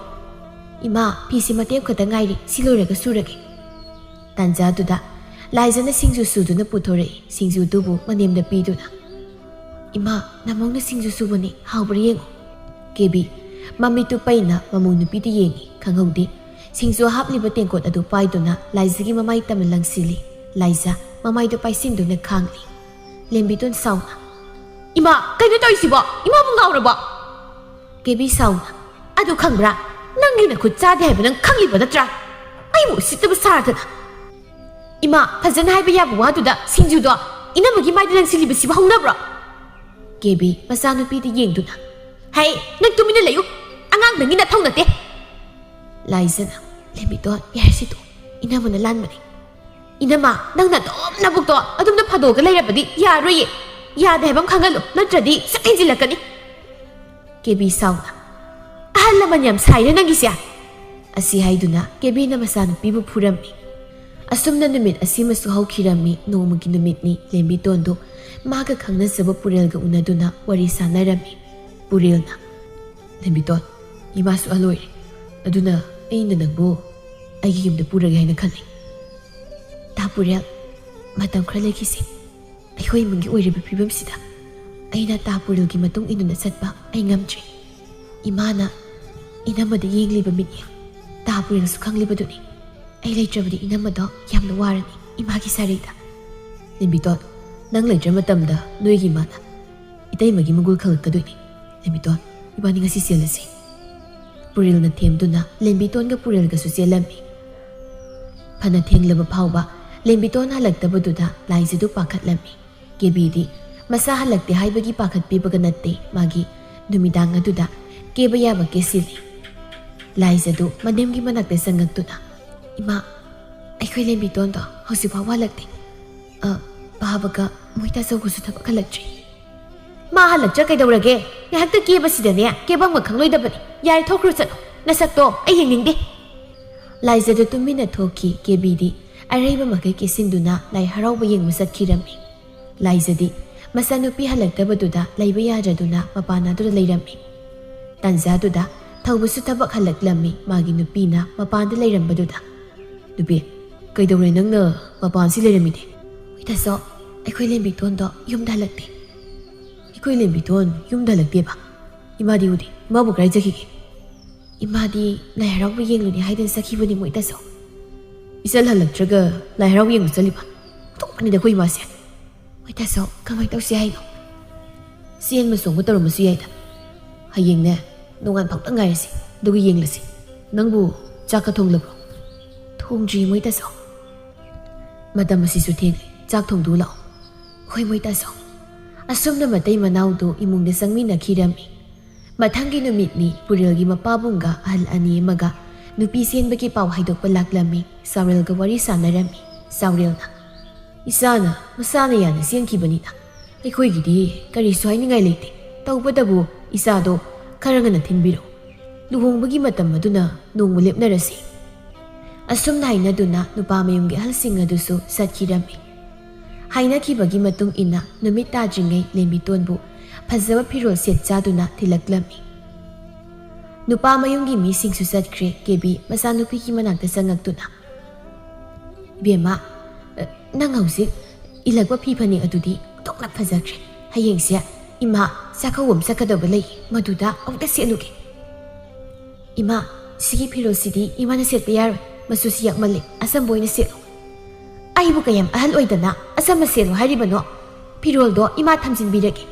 ꯏꯃꯥ ꯐꯤꯁꯤ ꯃꯇꯦꯛ ꯈꯛꯇ ꯉꯥꯏꯔꯤ ꯁꯤ ꯂꯣꯏꯔꯒ ꯁꯨꯔꯒꯦ ꯇꯥꯟꯖꯥꯗꯨꯗ ꯂꯥꯏꯖꯅ ꯁꯤꯡꯖꯨ ꯁꯨꯗꯨꯅ ꯄꯨꯊꯣꯔꯛꯏ ꯁꯤꯡꯖꯨꯗꯨꯕꯨ ꯃꯅꯦꯝꯗ ꯄꯤꯗꯨꯅ ꯏꯃꯥ ꯅꯃꯧꯅ ꯁꯤꯡꯖꯨ ꯁꯨꯕꯅꯤ ꯍꯥꯎꯕ꯭ꯔꯥ ꯌꯦꯡꯉꯨ ꯀꯦꯕꯤ ꯃꯃꯤꯠꯇꯨ ꯄꯩꯅ ꯃꯃꯧ ꯅꯨꯄꯤꯗ ꯌꯦꯡꯉꯤ ꯈꯪꯍꯧꯗꯦ ꯁꯤꯡꯖꯨ ꯍꯥꯞꯂꯤꯕ ꯇꯦꯡꯀꯣꯠ ꯑꯗꯨ ꯄꯥꯏꯗꯨꯅ ꯂꯥꯏꯖꯒꯤ ꯃꯃꯥꯏ ꯇꯝꯅ ꯂꯪꯁꯤꯜꯂꯤ ꯂꯥꯏꯖ ꯃꯃꯥꯏꯗꯨ ꯄꯥꯏꯁꯤꯟꯗꯨꯅ ꯈꯥꯡꯂꯤ ꯂꯦꯝꯕꯤꯇꯣꯟ ꯁꯥꯎꯅ ꯏꯃꯥ ꯀꯩꯅꯣ ꯇꯧꯔꯤꯁꯤꯕꯣ ꯏꯃꯥꯕꯨ ꯉꯥꯎꯔꯕꯣ ꯀꯦꯕꯤ ꯁꯥꯎꯅ ꯑꯗꯨ ꯈꯪꯕ꯭ꯔꯥ ꯅꯪꯒꯤ ꯅꯈꯨꯠ ꯆꯥꯗꯦ ꯍꯥꯏꯕ ꯅꯪ ꯈꯪꯂꯤꯕ ꯅꯠꯇ꯭ꯔꯥ ꯑꯩꯕꯨ ꯎꯁꯤꯠꯇꯕ ꯁꯥꯔꯗꯅ ꯏꯃꯥ ꯐꯖꯅ ꯍꯥꯏꯕ ꯌꯥꯕ ꯋꯥꯗꯨꯗ ꯁꯤꯡꯖꯨꯗꯣ ꯏꯅꯝꯃꯒꯤ ꯃꯥꯏꯗ ꯂꯪꯁꯤꯜꯂꯤꯕꯁꯤꯕꯨ ꯍꯧꯅꯕ꯭ꯔꯣ ꯀꯦꯕꯤ ꯃꯆꯥꯅꯨꯄꯤꯗ ꯌꯦꯡꯗꯨꯅ ꯍꯩ ꯅꯪ ꯇꯨꯃꯤꯟꯅ ꯂꯩꯌꯨ ꯑꯉꯥꯡ ꯅꯪꯒꯤ ꯅꯊꯧ ꯅꯠꯇꯦ ꯂꯥꯏꯖꯅ ꯂꯦꯝꯕꯤꯇꯣꯟ ꯌꯥꯔꯁꯤꯗꯣ ꯏꯅꯝꯃꯅ ꯂꯥꯟꯕꯅꯤ ꯏꯅꯝꯃ ꯅꯪꯅ ꯑꯗꯨꯝ ꯅꯕꯨꯛꯇꯣ ꯑꯗꯨꯝꯅ ꯐꯥꯗꯣꯛꯑꯒ ꯂꯩꯔꯕꯗꯤ ꯌꯥꯔꯣꯏꯌꯦ ꯌꯥꯗꯦ ꯍꯥꯏꯕ ꯑꯃ ꯈꯪꯍꯜꯂꯨ ꯅꯠꯇ꯭ꯔꯗꯤ ꯁꯛ ꯍꯦꯟꯖꯤꯜꯂꯛꯀꯅꯤ ꯀꯦꯕꯤ ꯁꯥꯎꯅ ꯑꯍꯜ ꯂꯃꯟ ꯌꯥꯝ ꯁꯥꯏꯔꯦ ꯅꯪꯒꯤꯁꯦ ꯑꯁꯤ ꯍꯥꯏꯗꯨꯅ ꯀꯦꯕꯤꯅ ꯃꯆꯥꯅꯨꯄꯤꯕꯨ ꯐꯨꯔꯝꯃꯤ ꯑꯁꯨꯝꯅ ꯅꯨꯃꯤꯠ ꯑꯁꯤꯃꯁꯨ ꯍꯧꯈꯤꯔꯝꯃꯤ ꯅꯣꯡꯃꯒꯤ ꯅꯨꯃꯤꯠꯅꯤ ꯂꯦꯝꯕꯤꯇꯣꯟꯗꯨ ꯃꯥꯒ ꯈꯪꯅꯖꯕ ꯄꯨꯔꯦꯜꯒ ꯎꯅꯗꯨꯅ ꯋꯥꯔꯤ ꯁꯥꯟꯅꯔꯝꯃꯤ ꯄꯨꯔꯦꯜꯅ ꯂꯦꯝꯕꯤꯇꯣꯟ ꯏꯃꯥꯁꯨ ꯑꯂꯣꯏꯔꯦ ꯑꯗꯨꯅ ꯑꯩꯅ ꯅꯪꯕꯨ ꯑꯩꯒꯤ ꯌꯨꯝꯗ ꯄꯨꯔꯒꯦ ꯍꯥꯏꯅ ꯈꯜꯂꯤ ꯇꯥꯄꯨꯔꯦꯜ ꯃꯇꯝ ꯈꯔ ꯂꯩꯈꯤꯁꯤ ꯑꯩꯈꯣꯏ ꯏꯃꯨꯡꯒꯤ ꯑꯣꯏꯔꯤꯕ ꯐꯤꯕꯝꯁꯤꯗ ꯑꯩꯅ ꯇꯥꯄꯨꯔꯦꯜꯒꯤ ꯃꯇꯨꯡ ꯏꯟꯗꯨꯅ ꯆꯠꯄ ꯑꯩ ꯉꯝꯗ꯭ꯔꯤ ꯏꯃꯥꯅ ꯏꯅꯝꯃꯗ ꯌꯦꯡꯂꯤꯕ ꯃꯤꯠꯌꯦꯡ ꯇꯥꯄꯨꯔꯦꯜꯁꯨ ꯈꯪꯂꯤꯕꯗꯨꯅꯤ ꯑꯩ ꯂꯩꯇ꯭ꯔꯕꯗꯤ ꯏꯅꯝꯃꯗꯣ ꯌꯥꯝꯅ ꯋꯥꯔꯅꯤ ꯏꯃꯥꯒꯤ ꯁꯥꯔꯩꯗ ꯂꯦꯝꯕꯤꯇꯣꯟ ꯅꯪ ꯂꯩꯇ꯭ꯔ ꯃꯇꯝꯗ ꯅꯣꯏꯒꯤ ꯏꯃꯥꯅ ꯏꯇꯩꯃꯒꯤ ꯃꯒꯨꯜ ꯈꯪꯂꯛꯀꯗꯣꯏꯅꯤ ꯂꯦꯝꯕꯤꯇꯣꯟ ꯏꯕꯥꯅꯤ ꯉꯁꯤ ꯆꯦꯜꯂꯁꯤ ꯄꯨꯔꯦꯜꯅ ꯊꯦꯝꯗꯨꯅ ꯂꯦꯝꯕꯤꯇꯣꯟꯒ ꯄꯨꯔꯦꯜꯒꯁꯨ ꯆꯦꯜꯂꯝꯃꯤ ꯐꯅ ꯊꯦꯡꯂꯕ ꯐꯥꯎꯕ ꯂꯦꯝꯕꯤꯇꯣꯟ ꯍꯜꯂꯛꯇꯕꯗꯨꯗ ꯂꯥꯏꯖꯗꯨ ꯄꯥꯈꯠꯂꯝꯃꯤ ꯀꯦꯕꯤꯗꯤ ꯃꯁꯥ ꯍꯜꯂꯛꯇꯦ ꯍꯥꯏꯕꯒꯤ ꯄꯥꯈꯠꯄꯤꯕꯒ ꯅꯠꯇꯦ ꯃꯥꯒꯤ ꯅꯨꯃꯤꯗꯥꯡ ꯑꯗꯨꯗ ꯀꯦꯕ ꯌꯥꯕ ꯀꯦꯁꯤꯜꯂꯤ ꯂꯥꯏꯖꯗꯨ ꯃꯅꯦꯝꯒꯤ ꯃꯅꯥꯛꯇ ꯆꯪꯉꯛꯇꯨꯅ ꯏꯃꯥ ꯑꯩꯈꯣꯏ ꯂꯦꯝꯕꯤꯇꯣꯟꯗꯣ ꯍꯧꯖꯤꯛꯐꯥꯎ ꯍꯜꯂꯛꯇꯦ ꯄꯥꯕꯒ ꯃꯣꯏꯇꯥꯆꯧꯒꯁꯨ ꯊꯕꯛ ꯍꯜꯂꯛꯇ꯭ꯔꯤ ꯃꯥ ꯍꯜꯂꯛꯇ꯭ꯔ ꯀꯩꯗꯧꯔꯒꯦ ꯉꯥꯏꯍꯥꯛꯇ ꯀꯦꯕꯁꯤꯗꯅꯦ ꯀꯦꯕꯝꯒ ꯈꯪꯂꯣꯏꯗꯕꯅꯤ ꯌꯥꯔꯦ ꯊꯣꯛꯈ꯭ꯔꯣ ꯆꯠꯂꯣ ꯅꯁꯛꯇꯣ ꯑꯩ ꯌꯦꯡꯅꯤꯡꯗꯦ ꯂꯥꯏꯖꯗꯨ ꯇꯨꯃꯤꯟꯅ ꯊꯣꯛꯈꯤ ꯀꯦꯕꯤꯗꯤ ꯑꯔꯩꯕ ꯃꯈꯩ ꯀꯦꯁꯤꯟꯗꯨꯅ ꯂꯥꯏ ꯍꯔꯥꯎꯕ ꯌꯦꯡꯕ ꯆꯠꯈꯤꯔꯝꯃꯤ ꯂꯥꯏꯖꯗꯤ ꯃꯆꯥꯅꯨꯄꯤ ꯍꯜꯂꯛꯇꯕꯗꯨꯗ ꯂꯩꯕ ꯌꯥꯗ꯭ꯔꯗꯨꯅ ꯃꯄꯥꯟꯗꯨꯗ ꯂꯩꯔꯝꯃꯤ ꯇꯟꯖꯥꯗꯨꯗ ꯊꯧꯕꯁꯨ ꯊꯕꯛ ꯍꯜꯂꯛꯂꯝꯃꯤ ꯃꯥꯒꯤ ꯅꯨꯄꯤꯅ ꯃꯄꯥꯟꯗ ꯂꯩꯔꯝꯕꯗꯨꯗ ꯅꯨꯄꯤ ꯀꯩꯗꯧꯔꯦ ꯅꯪꯅ ꯃꯄꯥꯟꯁꯤ ꯂꯩꯔꯝꯃꯤꯗꯤ ꯏꯇꯥꯆꯧ ꯑꯩꯈꯣꯏ ꯂꯦꯝꯕꯤꯇꯣꯟꯗꯣ ꯌꯨꯝꯗ ꯍꯜꯂꯛꯇꯦ ꯑꯩꯈꯣꯏ ꯂꯦꯝꯕꯤꯇꯣꯟ ꯌꯨꯝꯗ ꯍꯜꯂꯛꯇꯦꯕ ꯏꯃꯥꯗꯤ ꯎꯗꯦ ꯏꯃꯥꯕꯨ ꯀꯗꯥꯏ ꯆꯠꯈꯤꯒꯦ ꯏꯃꯥꯗꯤ ꯂꯥꯏ ꯍꯔꯥꯎꯕ ꯌꯦꯡꯂꯨꯅꯤ ꯍꯥꯏꯗꯅ ꯆꯠꯈꯤꯕꯅꯤ ꯃꯣꯏ ꯏꯇꯥꯆꯧ ꯏꯆꯜ ꯍꯜꯂꯛꯇ꯭ꯔꯒ ꯂꯥꯏ ꯍꯔꯥꯎꯕ ꯌꯦꯡꯕ ꯆꯠꯂꯤꯕ ꯇꯣꯛꯄꯅꯤꯗ ꯑꯩꯈꯣꯏ ꯏꯃꯥꯁꯦ ꯃꯣꯏ ꯏꯇꯥꯆꯧ ꯀꯃꯥꯏꯅ ꯇꯧꯁꯤ ꯍꯥꯏꯅꯣ ꯆꯦꯟꯕ ꯆꯣꯡꯕ ꯇꯧꯔꯝꯕꯁꯨ ꯌꯥꯏꯗ ꯍꯌꯦꯡꯅꯦ ꯅꯣꯡꯉꯥꯟ ꯐꯥꯎꯇ ꯉꯥꯏꯔꯁꯤ ꯑꯗꯨꯒ ꯌꯦꯡꯂꯁꯤ ꯅꯪꯕꯨ ꯆꯥꯛꯀ ꯊꯣꯡꯂꯕ꯭ꯔꯣ ꯊꯣꯡꯗ꯭ꯔꯤ ꯃꯣꯏ ꯏꯇꯥꯆꯧ ꯃꯇꯝ ꯑꯁꯤꯁꯨ ꯊꯦꯡꯂꯦ ꯆꯥꯛ ꯊꯣꯡꯗꯨ ꯂꯥꯛꯑꯣ ꯍꯣꯏ ꯃꯣꯏ ꯏꯇꯥꯆꯧ ꯑꯁꯨꯝꯅ ꯃꯇꯩ ꯃꯅꯥꯎꯗꯨ ꯏꯃꯨꯡꯗ ꯆꯪꯃꯤꯟꯅꯈꯤꯔꯝꯃꯤ ꯃꯊꯪꯒꯤ ꯅꯨꯃꯤꯠꯅꯤ ꯄꯨꯔꯦꯜꯒꯤ ꯃꯄꯥꯕꯨꯡꯒ ꯑꯍꯜ ꯑꯅꯤ ꯑꯃꯒ ꯅꯨꯄꯤ ꯆꯦꯟꯕꯒꯤ ꯄꯥꯎ ꯍꯥꯏꯗꯣꯛꯄ ꯂꯥꯛꯂꯝꯃꯤ ꯆꯥꯎꯔꯦꯜꯒ ꯋꯥꯔꯤ ꯁꯥꯟꯅꯔꯝꯃꯤ ꯆꯥꯎꯔꯦꯜꯅ ꯏꯆꯥꯅ ꯃꯁꯥꯅ ꯌꯥꯅ ꯆꯦꯟꯈꯤꯕꯅꯤꯅ ꯑꯩꯈꯣꯏꯒꯤꯗꯤ ꯀꯔꯤꯁꯨ ꯍꯥꯏꯅꯤꯡꯉꯥꯏ ꯂꯩꯇꯦ ꯇꯧꯕꯇꯕꯨ ꯏꯆꯥꯗꯣ ꯈꯔ ꯉꯟꯅ ꯊꯤꯟꯕꯤꯔꯣ ꯂꯨꯍꯣꯡꯕꯒꯤ ꯃꯇꯝ ꯑꯗꯨꯅ ꯅꯣꯡꯃ ꯂꯦꯞꯅꯔꯁꯤ ꯑꯁꯨꯝꯅ ꯍꯥꯏꯅꯗꯨꯅ ꯅꯨꯄꯥ ꯃꯌꯨꯝꯒꯤ ꯑꯍꯜꯁꯤꯡ ꯑꯗꯨꯁꯨ ꯆꯠꯈꯤꯔꯝꯃꯤ ꯍꯥꯏꯅꯈꯤꯕꯒꯤ ꯃꯇꯨꯡ ꯏꯟꯅ ꯅꯨꯃꯤꯠ ꯇꯥꯗ꯭ꯔꯤꯉꯩ ꯂꯦꯝꯕꯤꯇꯣꯟꯕꯨ ꯐꯖꯕ ꯐꯤꯔꯣꯜ ꯁꯦꯠ ꯆꯥꯗꯨꯅ ꯊꯤꯜꯂꯛꯂꯝꯃꯤ ꯅꯨꯄꯥ ꯃꯌꯨꯝꯒꯤ ꯃꯤꯁꯤꯡꯁꯨ ꯆꯠꯈ꯭ꯔꯦ ꯀꯦꯕꯤ ꯃꯆꯥꯅꯨꯄꯤꯒꯤ ꯃꯅꯥꯛꯇ ꯆꯪꯉꯛꯇꯨꯅ ꯏꯕꯦꯝꯃ ꯅꯪ ꯍꯧꯖꯤꯛ ꯏꯜꯂꯛꯄ ꯐꯤ ꯐꯅꯦꯛ ꯑꯗꯨꯗꯤ ꯑꯣꯟꯊꯣꯛꯅ ꯐꯖꯈ꯭ꯔꯦ ꯍꯌꯦꯡꯁꯦ ꯏꯃꯥ ꯆꯥꯛꯀꯧꯕ ꯑꯃ ꯆꯠꯀꯗꯕ ꯂꯩ ꯃꯗꯨꯗ ꯑꯃꯨꯛꯇ ꯁꯦꯠꯂꯨꯒꯦ ꯏꯃꯥ ꯁꯤꯒꯤ ꯐꯤꯔꯣꯜꯁꯤꯗꯤ ꯏꯃꯥꯅ ꯁꯦꯠꯄ ꯌꯥꯔꯣꯏ ꯃꯆꯨꯁꯤ ꯌꯥꯛꯃꯜꯂꯦ ꯑꯆꯝꯕ ꯑꯣꯏꯅ ꯁꯦꯠꯂꯨ ꯑꯩꯕꯨ ꯀꯌꯥꯝ ꯑꯍꯜ ꯑꯣꯏꯗꯅ ꯑꯆꯝꯕ ꯁꯦꯠꯂꯨ ꯍꯥꯏꯔꯤꯕꯅꯣ ꯐꯤꯔꯣꯜꯗꯣ ꯏꯃꯥ ꯊꯝꯖꯤꯟꯕꯤꯔꯒꯦ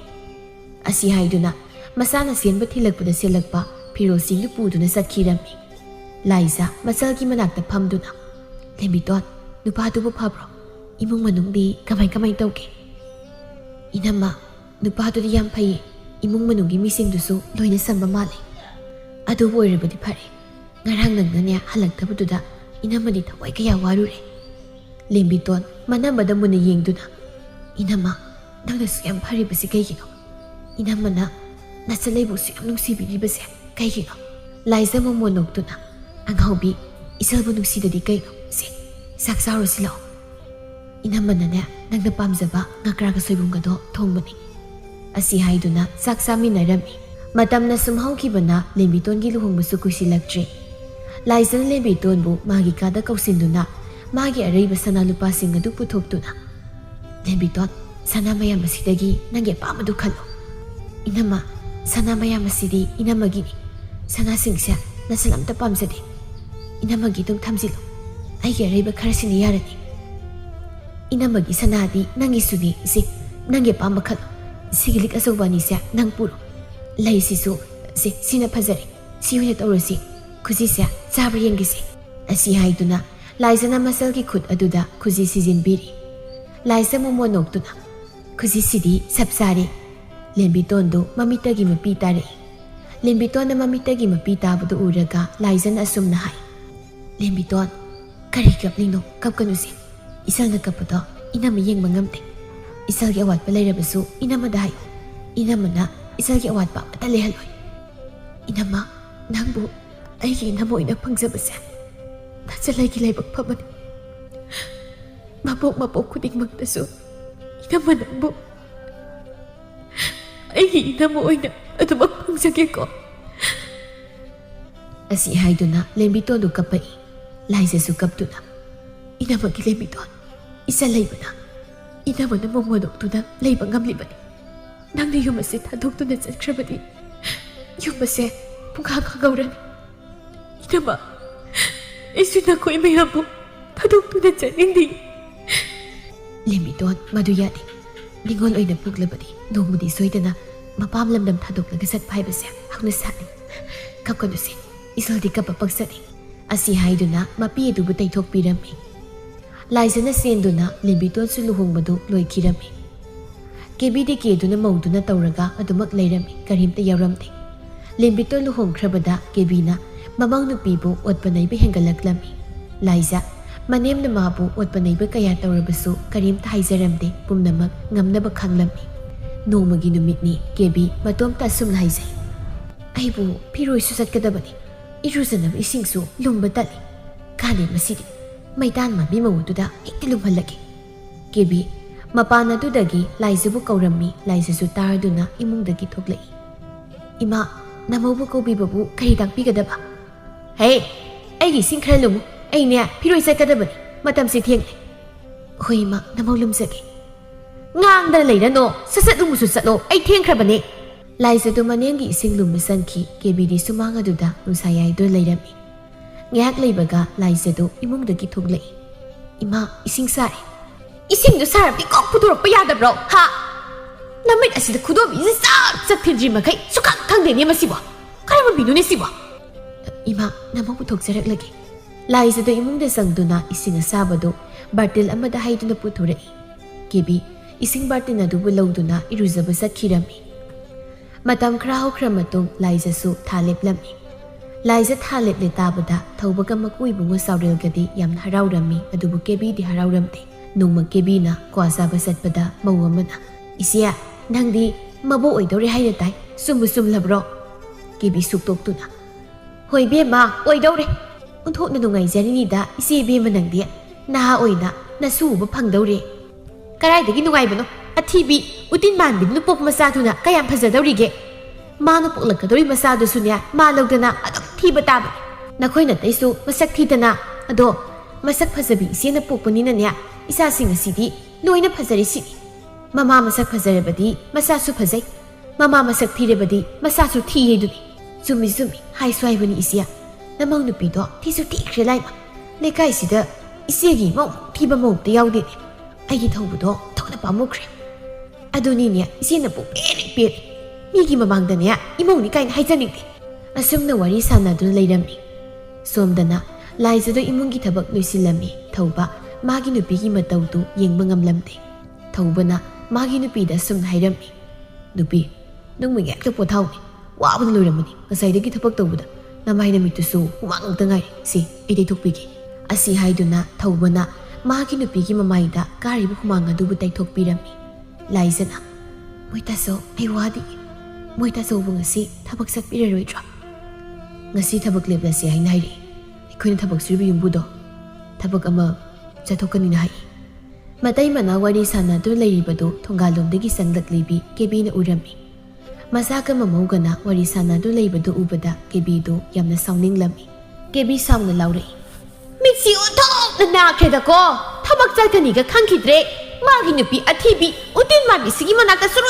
ꯑꯁꯤ ꯍꯥꯏꯗꯨꯅ ꯃꯁꯥꯅ ꯆꯦꯟꯕ ꯊꯤꯜꯂꯛꯄꯗ ꯁꯦꯠꯂꯛꯄ ꯐꯤꯔꯣꯜꯁꯤꯡꯗꯨ ꯄꯨꯗꯨꯅ ꯆꯠꯈꯤꯔꯝꯃꯤ ꯂꯥꯏꯖ ꯃꯆꯜꯒꯤ ꯃꯅꯥꯛꯇ ꯐꯝꯗꯨꯅ ꯂꯦꯝꯕꯤꯇꯣꯟ ꯅꯨꯄꯥꯗꯨꯕꯨ ꯐꯕ꯭ꯔꯣ ꯏꯃꯨꯡ ꯃꯅꯨꯡꯗꯤ ꯀꯃꯥꯏ ꯇꯧꯒꯦ ꯏꯅꯝꯃ ꯅꯨꯄꯥꯗꯨꯗꯤ ꯌꯥꯝ ꯐꯩꯌꯦ ꯏꯃꯨꯡ ꯃꯅꯨꯡꯒꯤ ꯃꯤꯁꯤꯡꯗꯨꯁꯨ ꯂꯣꯏꯅ ꯁꯝꯕ ꯃꯥꯜꯂꯦ ꯑꯗꯨꯕꯨ ꯑꯣꯏꯔꯕꯗꯤ ꯐꯔꯦ ꯉꯔꯥꯡ ꯅꯪꯅꯅꯦ ꯍꯜꯂꯛꯇꯕꯗꯨꯗ ꯏꯅꯝꯃꯗꯤ ꯊꯋꯥꯏ ꯀꯌꯥ ꯋꯥꯔꯨꯔꯦ ꯂꯦꯝꯕꯤꯇꯣꯟ ꯃꯅꯝꯕꯗ ꯃꯨꯟꯅ ꯌꯦꯡꯗꯨꯅ ꯏꯅꯝꯃ ꯅꯪꯅꯁꯨ ꯌꯥꯝ ꯐꯔꯤꯕꯁꯤ ꯀꯩꯒꯤꯅꯣ ꯏꯅꯝꯃꯅ ꯅꯆꯜꯂꯩꯕꯨꯁꯨ ꯌꯥꯝ ꯅꯨꯡꯁꯤꯕꯤꯔꯤꯕꯁꯦ ꯀꯩꯒꯤꯅꯣ ꯂꯥꯏꯖ ꯃꯣꯃꯣꯟ ꯅꯣꯛꯇꯨꯅ ꯑꯉꯥꯎꯕꯤ ꯏꯆꯜꯕꯨ ꯅꯨꯡꯁꯤꯗꯗꯤ ꯀꯩꯅꯣ ꯁꯤ ꯆꯥꯛ ꯆꯥꯔꯨꯁꯤ ꯂꯥꯛꯑꯣ ꯏꯅꯝꯃꯅꯅꯦ ꯅꯪꯅ ꯄꯥꯝꯖꯕ ꯉꯀ꯭ꯔꯥꯒ ꯁꯣꯏꯕꯨꯝꯒꯗꯣ ꯊꯣꯡꯕꯅꯤ ꯑꯁꯤ ꯍꯥꯏꯗꯨꯅ ꯆꯥꯛ ꯆꯥꯃꯤꯟꯅꯔꯝꯃꯤ ꯃꯇꯝꯅ ꯁꯨꯝ ꯍꯧꯈꯤꯕꯅ ꯂꯦꯝꯕꯤꯇꯣꯟꯒꯤ ꯂꯨꯍꯣꯡꯕꯁꯨ ꯀꯨꯏꯁꯤꯜꯂꯛꯇ꯭ꯔꯦ ꯂꯥꯏꯖꯅ ꯂꯦꯝꯕꯤꯇꯣꯟꯕꯨ ꯃꯥꯒꯤ ꯀꯥꯗ ꯀꯧꯁꯤꯟꯗꯨꯅ ꯃꯥꯒꯤ ꯑꯔꯩꯕ ꯁꯅꯥ ꯂꯨꯄꯥꯁꯤꯡ ꯑꯗꯨ ꯄꯨꯊꯣꯛꯇꯨꯅ ꯂꯦꯝꯕꯤꯇꯣꯟ ꯁꯅꯥ ꯃꯌꯥꯝ ꯑꯁꯤꯗꯒꯤ ꯅꯪꯒꯤ ꯑꯄꯥꯝꯕꯗꯨ ꯈꯜꯂꯨ ꯏꯅꯝꯃ ꯁꯅꯥ ꯃꯌꯥꯝ ꯑꯁꯤꯗꯤ ꯏꯅꯝꯃꯒꯤꯅꯤ ꯁꯅꯥꯁꯤꯡꯁꯦ ꯅꯆꯜ ꯑꯝꯇ ꯄꯥꯝꯖꯗꯦ ꯏꯅꯝꯃꯒꯤ ꯑꯗꯨꯝ ꯊꯝꯖꯤꯜꯂꯨ ꯑꯩꯒꯤ ꯑꯔꯩꯕ ꯈꯔꯁꯤꯅ ꯌꯥꯔꯅꯤ ꯏꯅꯝꯃꯒꯤ ꯁꯅꯥꯗꯤ ꯅꯪꯒꯤꯁꯨꯅꯤ ꯁꯤ ꯅꯪꯒꯤ ꯑꯄꯥꯝꯕ ꯈꯜꯂꯨ ꯁꯤꯒꯤ ꯂꯤꯛ ꯑꯆꯧꯕ ꯑꯅꯤꯁꯦ ꯅꯪ ꯄꯨꯔꯣ ꯂꯩꯁꯤꯁꯨ ꯁꯤꯅ ꯐꯖꯔꯦ ꯁꯤ ꯑꯣꯏꯅ ꯇꯧꯔꯁꯤ ꯈꯨꯖꯤꯁꯦ ꯆꯥꯕ꯭ꯔꯥ ꯌꯦꯡꯒꯤꯁꯤ ꯑꯁꯤ ꯍꯥꯏꯗꯨꯅ ꯂꯥꯏꯖꯅ ꯃꯆꯜꯒꯤ ꯈꯨꯠ ꯑꯗꯨꯗ ꯈꯨꯖꯤ ꯁꯤꯖꯤꯟꯕꯤꯔꯤ ꯂꯥꯏꯖ ꯃꯣꯃꯣꯟ ꯅꯣꯛꯇꯨꯅ ꯈꯨꯖꯤꯁꯤꯗꯤ ꯆꯞ ꯆꯥꯔꯦ ꯂꯦꯝꯕꯤꯇꯣꯟꯗꯨ ꯃꯃꯤꯠꯇꯒꯤ ꯃꯄꯤ ꯇꯥꯔꯛꯏ ꯂꯦꯝꯕꯤꯇꯣꯟꯅ ꯃꯃꯤꯠꯇꯒꯤ ꯃꯄꯤ ꯇꯥꯕꯗꯨ ꯎꯔꯒ ꯂꯥꯏꯖꯅ ꯑꯁꯨꯝꯅ ꯍꯥꯏ ꯂꯦꯝꯕꯤꯇꯣꯟ ꯀꯔꯤ ꯀꯞꯂꯤꯅꯣ ꯀꯞꯀꯅꯨꯁꯤ ꯏꯆꯜꯅ ꯀꯞꯄꯗꯣ ꯏꯅꯝꯃ ꯌꯦꯡꯕ ꯉꯝꯗꯦ ꯏꯆꯜꯒꯤ ꯑꯋꯥꯠꯄ ꯂꯩꯔꯕꯁꯨ ꯏꯅꯝꯃꯗ ꯍꯥꯏꯌꯨ ꯏꯅꯝꯃꯅ ꯏꯆꯜꯒꯤ ꯑꯋꯥꯠꯄ ꯑꯃꯠꯇ ꯂꯩꯍꯜꯂꯣꯏ ꯏꯅꯝꯃ ꯅꯪꯕꯨ ꯑꯩꯒꯤ ꯏꯅꯝꯃ ꯑꯣꯏꯅ ꯐꯪꯖꯕꯁꯦ ꯅꯆꯜꯂꯩꯒꯤ ꯂꯥꯏꯕꯛ ꯐꯕꯅꯤ ꯃꯄꯣꯛ ꯈꯨꯗꯤꯡꯃꯛꯇꯁꯨ 이놈만 뭐 아기 이놈 오이나 아도 막 방석일거 Asi haiduna lembiton du kapai. Laizasu kaptuna. Inamagi lembiton. Isa laibana. Inamana mamonoktuna laiba ngamlibani. Nangna yumase thadoktuna chatkrabadi. Yumase pungkhang-khangawrani. Inama, isu nakoi mayambu thadoktuna chatningdi. Lembiton madu yadi. Lingol oina puklabadi. Nongmudi soidana mapam lamdam thadoknaga satpa haibase hakna sani. Kapkanuse. Isoldi kapa pagsani. Asi haiduna mapi adubu taithokpirami. Laizana senduna lembiton su luhongbadu loikirami. Kebidi keduna mauduna tauraga adumak lairami karimta yauramte. Lembiton luhongkrabada kebina mamang nupibu otpanayba hengalaklami. Laiza manemna mabu otpanayba kaya taurabasu karimta haizaramte pumnamak ngamnaba khanglami. Nongmagi numitni kebi matom tasum laizay. Aibu piroi susatkadabani. Iruzanaba isingsu lumba tali. Kani masidi. Maidan mami mawududa hekti lumhalagi. Kebi mapana dudagi laizabu kaurammi laizasu taraduna imungdagi thoklai. Ima namawbu kaubibabu kari takpigadaba. Hey, aigi ising khara lumu. Aine piroi satkadabani. Matamsi thiengnai. Hoi ima namaw lumzagi. Ngangdana leirano sasat lumusu satlo ai thiengkhrabane. Laizadu manengi ising lumba sanki kebidi sumanga duda nusayai do leirami. Ngayak leibaga laizadu imungdagi thoklai. Ima ising sare. Ising do sarabdi kok puturokpa yadabro ha. Namit asida khudobi sak thindri makai sukang khangdeni masibo. Karama binune sibo. Ima namaw puthokjaraklagi. Laizadu imungda sangduna ising asabado bartil amada haiduna puthurai. Kebi ising bartil adubu lauduna iruzaba sakhirami. Matam khra hokra matung laizasu thaleplammi. Laiza thaleple tabada thaubaga makuibu ngo saurelgadi yamna haraurami adubu kebi di harauramte. Nongma kebi na kwasaba satpada mawamana. Isia nangdi mabo oidore haina tai sum labro. Kebi suktoktuna. Hoi bema oidore. Unthokna nungai jarinida isi bema nangdi naha oina nasuba phangdore. Karaidagi nungaibano athibi utin manbin lupok masaduna kayam phajadawrige. Manu poklakadori masadu sunya malawdana adum thiba taba. Nakhoina taisu masak thidana ado masak phajabi isena pokpanina nya isa sing asidi loina phajari sini. Mama masak phajarabadi masasu phajai. Mama masak thirebadi masasu thiyeduni. Sumi hai swaibani isia. Namaw nupido thisu thikhre laima. Lekai sida isegi mau thiba mau te yawde. Aigi thaubudo thona pamukre. Aduni nya isena pere. Migi mamangdane imongni kain haijaningde. Asumna wari sanaduna leirami. Somdana laizado imungi thabak loisilami. Thauba magi nupigi mataudu yengba ngamlamde. Thaubana magi nupida sumna hairami. Nupi nungmi ngakla pothawni. Wabana loiramani. Ngasaidagi thabak tawbuda. Namaina mitusu humang ngai si idai thokpigi. Asi haiduna thaubana magi nupigi mamaida karibu humang adubu taithokpirami. Laizana moitaso ai wadi. Moita sobu ngasi thabak sakpiraroidra. Ngasi thabak leblasi haina hairi. Ikhoina thabak suribi yumbudo. Thabak ama chathokani na hai. Matai mana wari sana do leiribado thongalomdagi sanglaklibi kebina urami. Masaka mamawgana wari sana do leibado ubada kebido yamna sauninglami. Kebi sauna laurei. Miksi uthok na nakheda ko. Thabak chathani ga khangkhidre. Magi nupi athibi utin mabi sigi manaka suru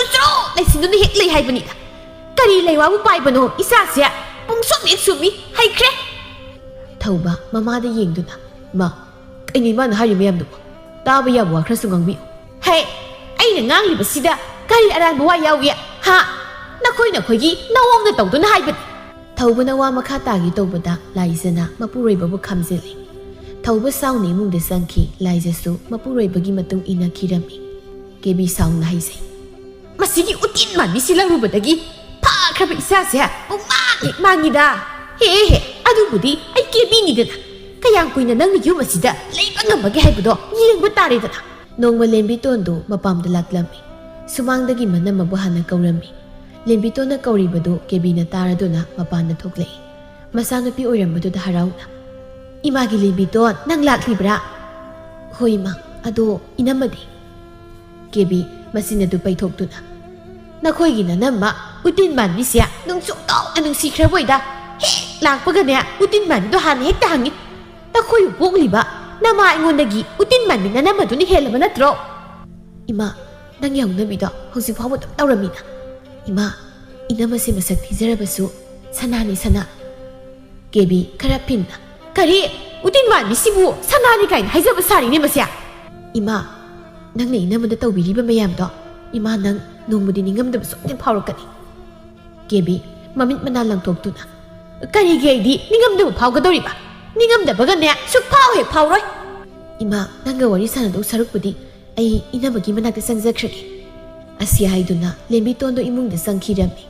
laisindu ni hek lei haibanida. Kari leiwabu paibano isasya sumi haikre. Thauba mamada yengduna ma kaini man hari mayam dubo taba yabu khra sungangbi. Hey aina ngangliba sida kari aran buwa yawi ha nakhoigi nawongna tawduna haibani. Thaubana wa makha tagi tawbada laizana mapuroibabu khamjeli. Thauba sauni mungde sangki laijasu mapuroibagi matung ina khirami. Kebi sauna haise. Masigi utin man bisilarubadagi khaba isase mangida. He adubudi ai kebini dana. Kayang kuina nang yum asida leiba ngamage haibudo yengba tare dana. Nongma lembitondu mapamda laklami. Sumangdagi manamabu hana kaurami. Lembitona kauribado kebina taraduna mapanda thoklei. Masanapi oirambaduna harauna. Imagi lembiton nang laklibra. Hoi ma ado inamadi. Kebi masinadu paithokduna. Nakhoigina namma utin man bisya nung suktaw anung sikra boyda. He ꯂꯥꯛꯄꯒꯅꯦ ꯎꯇꯤꯟ ꯃꯥꯟꯕꯤꯗꯣ ꯍꯥꯟꯅ ꯍꯦꯛꯇ ꯍꯪꯉꯤ ꯑꯩꯈꯣꯏꯕꯨ ꯄꯣꯛꯂꯤꯕ ꯅꯃꯥ ꯑꯩꯉꯣꯟꯗꯒꯤ ꯎꯇꯤꯟ ꯃꯥꯟꯕꯤ ꯅꯅꯝꯃꯗꯨꯅ ꯍꯦꯜꯂꯕ ꯅꯠꯇ꯭ꯔꯣ ꯏꯃꯥ ꯅꯪ ꯌꯥꯎꯅꯕꯤꯗꯣ ꯍꯧꯖꯤꯛ ꯐꯥꯎꯕ ꯑꯗꯨꯝ ꯇꯧꯔꯝꯃꯤꯅ ꯏꯃꯥ ꯏꯅꯝꯃꯁꯦ ꯃꯁꯛ ꯊꯤꯖꯔꯕꯁꯨ ꯁꯅꯥꯅꯤ ꯁꯅꯥ ꯀꯦꯕꯤ ꯈꯔ ꯐꯤꯟꯅ ꯀꯔꯤ ꯎꯇꯤꯟ ꯃꯥꯟꯕꯤꯁꯤꯕꯨ ꯁꯅꯥꯅꯤ ꯀꯥꯏꯅ ꯍꯥꯏꯖꯕ ꯁꯥꯔꯤꯅꯦ ꯃꯁꯦ ꯏꯃꯥ ꯅꯪꯅ ꯏꯅꯝꯃꯗ ꯇꯧꯕꯤꯔꯤꯕ ꯃꯌꯥꯝꯗꯣ ꯏꯃꯥ ꯅꯪ ꯅꯣꯡꯃꯗꯤ ꯅꯤꯡꯉꯝꯗꯕ ꯁꯣꯏꯗꯅ ꯐꯥꯎꯔꯛꯀꯅꯤ ꯀꯦꯕꯤ ꯃꯃꯤꯠ ꯃꯅꯥ ꯂꯪꯊꯣꯛꯇꯨꯅ ꯀꯔꯤꯒꯤ ꯑꯩꯗꯤ ꯅꯤꯡꯉꯝꯗꯕ ꯐꯥꯎꯒꯗꯧꯔꯤꯕ ꯅꯤꯡꯉꯝꯗꯕꯒꯅꯦ ꯁꯨꯛꯐꯥꯎ ꯍꯦꯛ ꯐꯥꯎꯔꯣꯏ ꯏꯃꯥ ꯅꯪꯒ ꯋꯥꯔꯤ ꯁꯥꯟꯅꯗꯧ ꯁꯔꯨꯛꯄꯨꯗꯤ ꯑꯩ ꯏꯅꯝꯃꯒꯤ ꯃꯅꯥꯛꯇ ꯆꯪꯖꯈ꯭ꯔꯒꯦ ꯑꯁꯤ ꯍꯥꯏꯗꯨꯅ ꯂꯦꯝꯕꯤꯇꯣꯟꯗꯣ ꯏꯃꯨꯡꯗ ꯆꯪꯈꯤꯔꯝꯃꯤ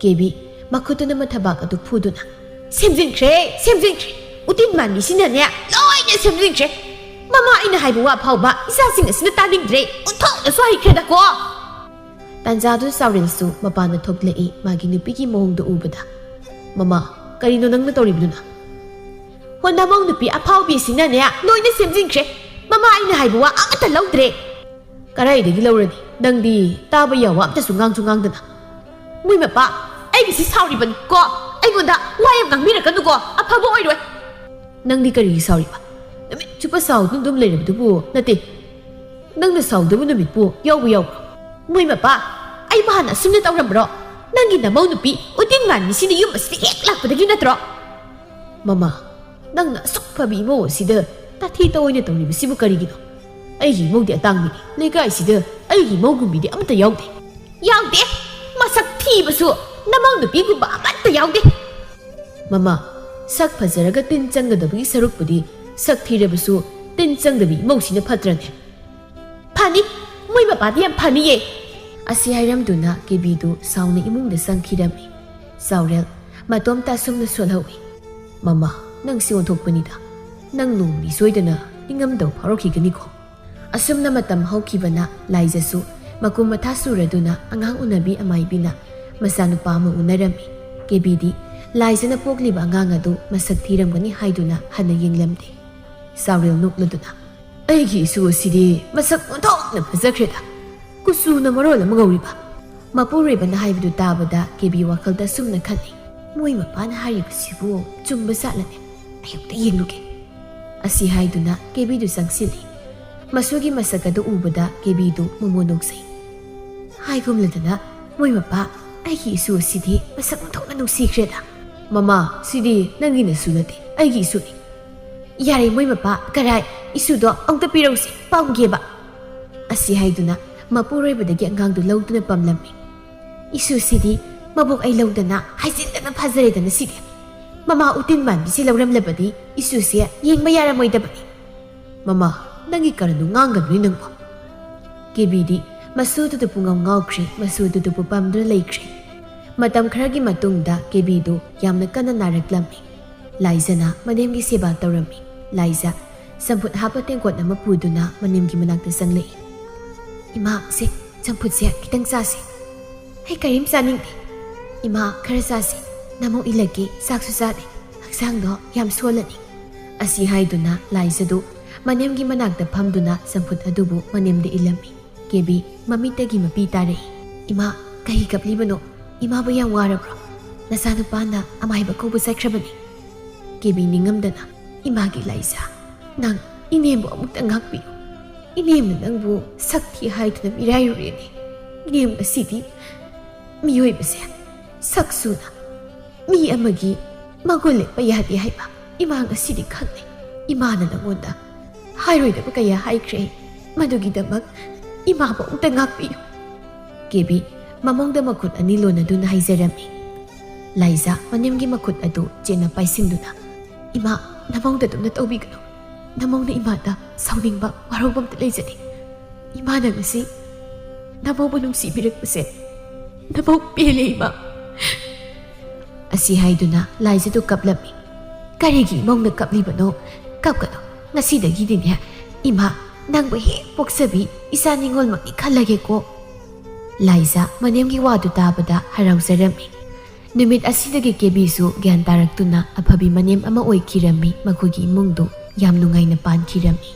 ꯀꯦꯕꯤ ꯃꯈꯨꯠꯇꯨꯅ ꯃꯊꯕꯥꯛ ꯑꯗꯨ ꯐꯨꯗꯨꯅ ꯁꯦꯝꯖꯤꯟꯈ꯭ꯔꯦ ꯎꯇꯤꯟ ꯃꯥꯟꯕꯤꯁꯤꯅꯅꯦ ꯂꯣꯏꯅ ꯁꯦꯝꯖꯤꯟꯈ꯭ꯔꯦ ꯃꯃꯥ ꯑꯩꯅ ꯍꯥꯏꯕ ꯋꯥ ꯐꯥꯎꯕ ꯏꯆꯥꯁꯤꯡ ꯑꯁꯤꯅ ꯇꯥꯅꯤꯡꯗ꯭ꯔꯦ ꯑꯣꯟꯊꯣꯛꯅꯁꯨ ꯍꯩꯈ꯭ꯔꯦꯗꯀꯣ ꯇꯥꯟꯖꯥꯗꯨ ꯆꯥꯎꯔꯦꯜꯁꯨ ꯃꯄꯥꯟꯗ ꯊꯣꯛꯂꯛꯏ ꯃꯥꯒꯤ ꯅꯨꯄꯤꯒꯤ ꯃꯑꯣꯡꯗꯨ ꯎꯕꯗ ꯃꯃꯥ ꯀꯔꯤꯅꯣ ꯅꯪꯅ ꯇꯧꯔꯤꯕꯗꯨꯅ ꯍꯣꯟꯗꯃꯧ ꯅꯨꯄꯤ ꯑꯐꯥꯎꯕꯤꯁꯤꯅꯅꯦ ꯂꯣꯏꯅ ꯁꯦꯝꯖꯤꯟꯈ꯭ꯔꯦ ꯃꯃꯥ ꯑꯩꯅ ꯍꯥꯏꯕ ꯋꯥ ꯑꯃꯠꯇ ꯂꯧꯗ꯭ꯔꯦ ꯀꯔꯥꯏꯗꯒꯤ ꯂꯧꯔꯅꯤ ꯅꯪꯗꯤ ꯇꯥꯕ ꯌꯥꯎꯕ ꯑꯝꯇꯁꯨ ꯉꯥꯡꯗꯅ ꯃꯣꯏ ꯃꯄꯥ ꯑꯩꯒꯤꯁꯤ ꯁꯥꯎꯔꯤꯕꯅꯤ ꯀꯣ ꯑꯩꯉꯣꯟꯗ ꯋꯥ ꯌꯥꯝ ꯉꯥꯡꯕꯤꯔꯛꯀꯅꯨꯀꯣ ꯑꯐꯕ ꯑꯣꯏꯔꯣꯏ ꯅꯪꯗꯤ ꯀꯔꯤꯒꯤ ꯁꯥꯎꯔꯤꯕ ꯅꯨꯃꯤꯠ ꯆꯨꯞꯄ ꯁꯥꯎꯗꯨꯅ ꯑꯗꯨꯝ ꯂꯩꯔꯕꯗꯨꯕꯨ ꯅꯠꯇꯦ ꯅꯪꯅ ꯁꯥꯎꯗꯕ ꯅꯨꯃꯤꯠꯄꯨ ꯌꯥꯎꯕ꯭ꯔꯣ ꯃꯣꯏ ꯃꯄꯥ ꯑꯩꯕꯨ ꯍꯥꯟꯅ ꯑꯁꯨꯝꯅ ꯇꯧꯔꯝꯕ꯭ꯔꯣ ꯅꯪꯒꯤ ꯅꯃꯧ ꯅꯨꯄꯤ ꯎꯇꯤꯟ ꯃꯥꯟꯕꯤꯁꯤꯅ ꯌꯨꯝ ꯑꯁꯤꯗ ꯍꯦꯛ ꯂꯥꯛꯄꯗꯒꯤ ꯅꯠꯇ꯭ꯔꯣ ꯃꯃꯥ ꯅꯪꯅ ꯑꯁꯨꯛ ꯐꯕ ꯏꯃꯧ ꯑꯁꯤꯗ ꯇꯥꯊꯤ ꯇꯑꯣꯏꯅ ꯇꯧꯔꯤꯕꯁꯤꯕꯨ ꯀꯔꯤꯒꯤꯅꯣ ꯑꯩꯒꯤ ꯏꯃꯧꯗꯤ ꯑꯇꯥꯡꯕꯤꯅꯤ ꯂꯩꯀꯥꯏꯁꯤꯗ ꯑꯩꯒꯤ ꯏꯃꯧꯒꯨꯝꯕꯤꯗꯤ ꯑꯃꯠꯇ ꯌꯥꯎꯗꯦ ꯃꯁꯛ ꯊꯤꯕꯁꯨ ꯅꯃꯧ ꯅꯨꯄꯤꯒꯨꯝꯕ ꯑꯃꯠꯇ ꯌꯥꯎꯗꯦ ꯃꯃꯥ ꯁꯛ ꯐꯖꯔꯒ ꯇꯤꯟ ꯆꯪꯒꯗꯕꯒꯤ ꯁꯔꯨꯛꯄꯨꯗꯤ ꯁꯛ ꯊꯤꯔꯕꯁꯨ ꯇꯤꯟ ꯆꯪꯗꯕꯤ ꯏꯃꯧꯁꯤꯅ ꯐꯠꯇ꯭ꯔꯅꯦ ꯐꯅꯤ ꯃꯣꯏ ꯃꯄꯥꯗꯤ ꯌꯥꯝ ꯐꯅꯤꯌꯦ ꯑꯁꯤ ꯍꯥꯏꯔꯝꯗꯨꯅ ꯀꯦꯕꯤꯗꯨ ꯁꯥꯎꯅ ꯏꯃꯨꯡꯗ ꯆꯪꯈꯤꯔꯝꯃꯤ ꯆꯥꯎꯔꯦꯜ ꯃꯇꯣꯝꯇ ꯑꯁꯨꯝꯅ ꯁꯣꯜꯍꯧꯏ ꯃꯃꯥ ꯅꯪꯁꯤ ꯑꯣꯟꯊꯣꯛꯄꯅꯤꯗ ꯅꯪ ꯅꯣꯡꯃꯗꯤ ꯁꯣꯏꯗꯅ ꯅꯤꯡꯉꯝꯗꯕ ꯐꯥꯎꯔꯛꯈꯤꯒꯅꯤꯀꯣ ꯑꯁꯨꯝꯅ ꯃꯇꯝ ꯍꯧꯈꯤꯕꯅ ꯂꯥꯏꯖꯁꯨ ꯃꯀꯨꯝ ꯃꯊꯥ ꯁꯨꯔꯗꯨꯅ ꯑꯉꯥꯡ ꯎꯅꯕꯤ ꯑꯃꯥꯏꯕꯤꯅ ꯃꯆꯥꯅꯨꯄꯥ ꯑꯃ ꯎꯅꯔꯝꯃꯤ ꯀꯦꯕꯤꯗꯤ ꯂꯥꯏꯖꯅ ꯄꯣꯛꯂꯤꯕ ꯑꯉꯥꯡ ꯑꯗꯨ ꯃꯁꯛ ꯊꯤꯔꯝꯒꯅꯤ ꯍꯥꯏꯗꯨꯅ ꯍꯟꯅ ꯌꯦꯡꯂꯝꯗꯦ ꯆꯥꯎꯔꯦꯜ ꯅꯣꯛꯂꯗꯨꯅ ꯑꯩꯒꯤ ꯏꯁꯨ ꯑꯁꯤꯗꯤ ꯃꯁꯛ ꯑꯣꯟꯊꯣꯛꯅ ꯐꯖꯈ꯭ꯔꯦꯗ ꯀꯨꯆꯨꯅ ꯃꯔꯣꯜ ꯑꯃ ꯉꯧꯔꯤꯕ ꯃꯄꯨꯔꯣꯏꯕꯅ ꯍꯥꯏꯕꯗꯨ ꯇꯥꯕꯗ ꯀꯦꯕꯤ ꯋꯥꯈꯜꯗ ꯁꯨꯝꯅ ꯈꯜꯂꯤ ꯃꯣꯏ ꯃꯄꯥꯅ ꯍꯥꯏꯔꯤꯕꯁꯤꯕꯨ ꯆꯨꯝꯕ ꯆꯥꯠꯂꯅꯦ ꯑꯌꯨꯛꯇ ꯌꯦꯡꯂꯨꯒꯦ ꯑꯁꯤ ꯍꯥꯏꯗꯨꯅ ꯀꯦꯕꯤꯗꯨ ꯆꯪꯁꯤꯜꯂꯤ ꯃꯁꯨꯒꯤ ꯃꯁꯛ ꯑꯗꯨ ꯎꯕꯗ ꯀꯦꯕꯤꯗꯨ ꯃꯃꯣꯟ ꯅꯣꯛꯆꯩ ꯍꯥꯏꯒꯨꯝꯂꯗꯅ ꯃꯣꯏ ꯃꯄꯥ ꯑꯩꯒꯤ ꯏꯁꯨ ꯑꯁꯤꯗꯤ ꯃꯁꯛ ꯑꯣꯟꯊꯣꯛꯅ ꯅꯨꯡꯁꯤꯈ꯭ꯔꯦꯗ ꯃꯃꯥ ꯁꯤꯗꯤ ꯅꯪꯒꯤ ꯅꯁꯨ ꯅꯠꯇꯦ ꯑꯩꯒꯤ ꯏꯁꯨꯅꯤ ꯌꯥꯔꯦ ꯃꯣꯏ ꯃꯄꯥ ꯀꯔꯥꯏ ꯏꯁꯨꯗꯣ ꯑꯃꯨꯛꯇ ꯄꯤꯔꯧꯁꯤ ꯄꯥꯝꯒꯦꯕ ꯑꯁꯤ ꯍꯥꯏꯗꯨꯅ ꯃꯄꯨꯔꯣꯏꯕꯗꯒꯤ ꯑꯉꯥꯡꯗꯨ ꯂꯧꯗꯨꯅ ꯄꯝꯂꯝꯃꯤ ꯏꯁꯨꯁꯤꯗꯤ ꯃꯕꯣꯛ ꯑꯩ ꯂꯧꯗꯅ ꯍꯥꯏꯖꯤꯟꯗꯅ ꯐꯖꯔꯦꯗꯅ ꯁꯤꯗꯤ ꯃꯃꯥ ꯎꯇꯤꯟ ꯃꯥꯟꯕꯤꯁꯤ ꯂꯧꯔꯝꯂꯕꯗꯤ ꯏꯁꯨꯁꯦ ꯌꯦꯡꯕ ꯌꯥꯔꯝꯃꯣꯏꯗꯕꯅꯤ ꯃꯃꯥ ꯅꯪꯒꯤ ꯀꯔꯟꯗꯨ ꯉꯥꯡꯒꯅꯨꯅꯤ ꯅꯪꯕꯣ ꯀꯦꯕꯤꯗꯤ ꯃꯁꯨꯗꯨꯗ ꯄꯨꯡꯉꯥꯎ ꯉꯥꯎꯈ꯭ꯔꯦ ꯃꯁꯨꯗꯨꯗꯕꯨ ꯄꯥꯝꯗꯨꯅ ꯂꯩꯈ꯭ꯔꯦ ꯃꯇꯝ ꯈꯔꯒꯤ ꯃꯇꯨꯡꯗ ꯀꯦꯕꯤꯗꯨ ꯌꯥꯝꯅ ꯀꯟꯅ ꯅꯥꯔꯛꯂꯝꯃꯤ ꯂꯥꯏꯖꯅ ꯃꯅꯦꯝꯒꯤ ꯁꯦꯕꯥ ꯇꯧꯔꯝꯃꯤ ꯂꯥꯏꯖ ꯆꯝꯐꯨꯠ ꯍꯥꯞꯄ ꯇꯦꯡꯀꯣꯠ ꯑꯃ ꯄꯨꯗꯨꯅ ꯃꯅꯦꯝꯒꯤ ꯃꯅꯥꯛꯇ ꯆꯪꯂꯛꯏ ꯏꯃꯥ ꯁꯦ ꯆꯝꯐꯨꯠꯁꯦ ꯈꯤꯇꯪ ꯆꯥꯁꯤ ꯑꯩ ꯀꯔꯤꯝ ꯆꯥꯅꯤꯡꯗꯦ ꯏꯃꯥ ꯈꯔ ꯆꯥꯁꯤ ꯅꯃꯧ ꯏꯜꯂꯛꯀꯦ ꯆꯥꯛꯁꯨ ꯆꯥꯗꯦ ꯍꯛꯆꯥꯡꯗꯣ ꯌꯥꯝ ꯁꯣꯜꯂꯅꯤ ꯑꯁꯤ ꯍꯥꯏꯗꯨꯅ ꯂꯥꯏꯖꯗꯨ ꯃꯅꯦꯝꯒꯤ ꯃꯅꯥꯛꯇ ꯐꯝꯗꯨꯅ ꯆꯝꯐꯨꯠ ꯑꯗꯨꯕు ꯃꯅꯦꯝꯗ ꯏꯜꯂꯝꯃꯤ ꯀꯦꯕꯤ ꯃꯃꯤꯠꯇꯒꯤ ꯃꯄꯤ ꯇꯥꯔꯛꯏ ꯏꯃꯥ ꯀꯩ ꯀꯞꯂꯤꯕꯅꯣ ꯏꯃꯥꯕꯨ ꯌꯥꯝ ꯋꯥꯔꯕ꯭ꯔꯣ ꯅꯆꯥꯅꯨꯄꯥꯅ ꯑꯃꯥꯏꯕ ꯀꯧꯕ ꯆꯠꯈ꯭ꯔꯕꯅꯤ ꯀꯦꯕꯤ ꯅꯤꯡꯉꯝꯗꯅ ꯏꯃꯥꯒꯤ ꯂꯥꯏꯖ ꯅꯪ ꯏꯅꯦꯝꯕꯨ ꯑꯃꯨꯛꯇ ꯉꯥꯛꯄꯤꯌꯨ ꯏꯅꯦꯝꯅ ꯅꯪꯕꯨ ꯁꯛꯊꯤ ꯍꯥꯏꯗꯨꯅ ꯃꯤꯔꯥꯏꯔꯨꯔꯦꯅꯦ ꯏꯅꯦꯝ ꯑꯁꯤꯗꯤ ꯃꯤꯑꯣꯏꯕꯁꯦ ꯁꯛꯁꯨꯅ ꯃꯤ ꯑꯃꯒꯤ ꯃꯒꯨꯟ ꯂꯦꯞꯄ ꯌꯥꯗꯦ ꯍꯥꯏꯕ ꯏꯃꯥ ꯉꯁꯤꯗꯤ ꯈꯪꯉꯦ ꯏꯃꯥꯅ ꯅꯪꯉꯣꯟꯗ ꯍꯥꯏꯔꯣꯏꯗꯕ ꯀꯌꯥ ꯍꯥꯏꯈ꯭ꯔꯦ ꯃꯗꯨꯒꯤꯗꯃꯛ ꯏꯃꯥꯕꯨ ꯑꯃꯨꯛꯇ ꯉꯥꯛꯄꯤꯌꯨ ꯀꯦꯕꯤ ꯃꯃꯧꯗ ꯃꯈꯨꯠ ꯑꯅꯤ ꯂꯣꯟꯅꯗꯨꯅ ꯍꯥꯏꯖꯔꯝꯃꯤ ꯂꯥꯏꯖ ꯃꯅꯦꯝꯒꯤ ꯃꯈꯨꯠ ꯑꯗꯨ ꯆꯦꯟꯅ ꯄꯥꯏꯁꯤꯟꯗꯨꯅ ꯏꯃꯥ ꯅꯃꯧꯗ ꯑꯗꯨꯝꯅ ꯇꯧꯕꯤꯒꯅꯨ ꯅꯃꯧꯅ ꯏꯃꯥꯗ ꯁꯥꯎꯅꯤꯡꯕ ꯋꯥꯔꯧꯕ ꯑꯝꯇ ꯂꯩꯖꯗꯦ ꯏꯃꯥꯅ ꯉꯁꯤ ꯅꯃꯧꯕꯨ ꯅꯨꯡꯁꯤꯕꯤꯔꯛꯄꯁꯦ ꯅꯃꯧ ꯄꯦꯜꯂꯦ ꯏꯃꯥ ꯑꯁꯤ ꯍꯥꯏꯗꯨꯅ ꯂꯥꯏꯖꯗꯨ ꯀꯞꯂꯝꯃꯤ ꯀꯔꯤꯒꯤ ꯏꯃꯧꯅ ꯀꯞꯂꯤꯕꯅꯣ ꯀꯞꯀꯅꯨ ꯉꯁꯤꯗꯒꯤꯗꯤꯅꯦ ꯏꯃꯥ ꯅꯪꯕꯨ ꯍꯦꯛ ꯄꯣꯛꯆꯕꯤ ꯏꯆꯥ ꯅꯤꯡꯉꯣꯜꯃꯛꯅꯤ ꯈꯜꯂꯒꯦꯀꯣ ꯂꯥꯏꯖ ꯃꯅꯦꯝꯒꯤ ꯋꯥꯗꯨ ꯇꯥꯕꯗ ꯍꯔꯥꯎꯖꯔꯝꯃꯤ ꯅꯨꯃꯤꯠ ꯑꯁꯤꯗꯒꯤ ꯀꯦꯕꯤꯁꯨ ꯒ꯭ꯌꯥꯟ ꯇꯥꯔꯛꯇꯨꯅ ꯑꯐꯕꯤ ꯃꯅꯦꯝ ꯑꯃ ꯑꯣꯏꯈꯤꯔꯝꯃꯤ ꯃꯈꯣꯏꯒꯤ ꯏꯃꯨꯡꯗꯨ ꯌꯥꯝ ꯅꯨꯡꯉꯥꯏꯅ ꯄꯥꯟꯈꯤꯔꯝꯃꯤ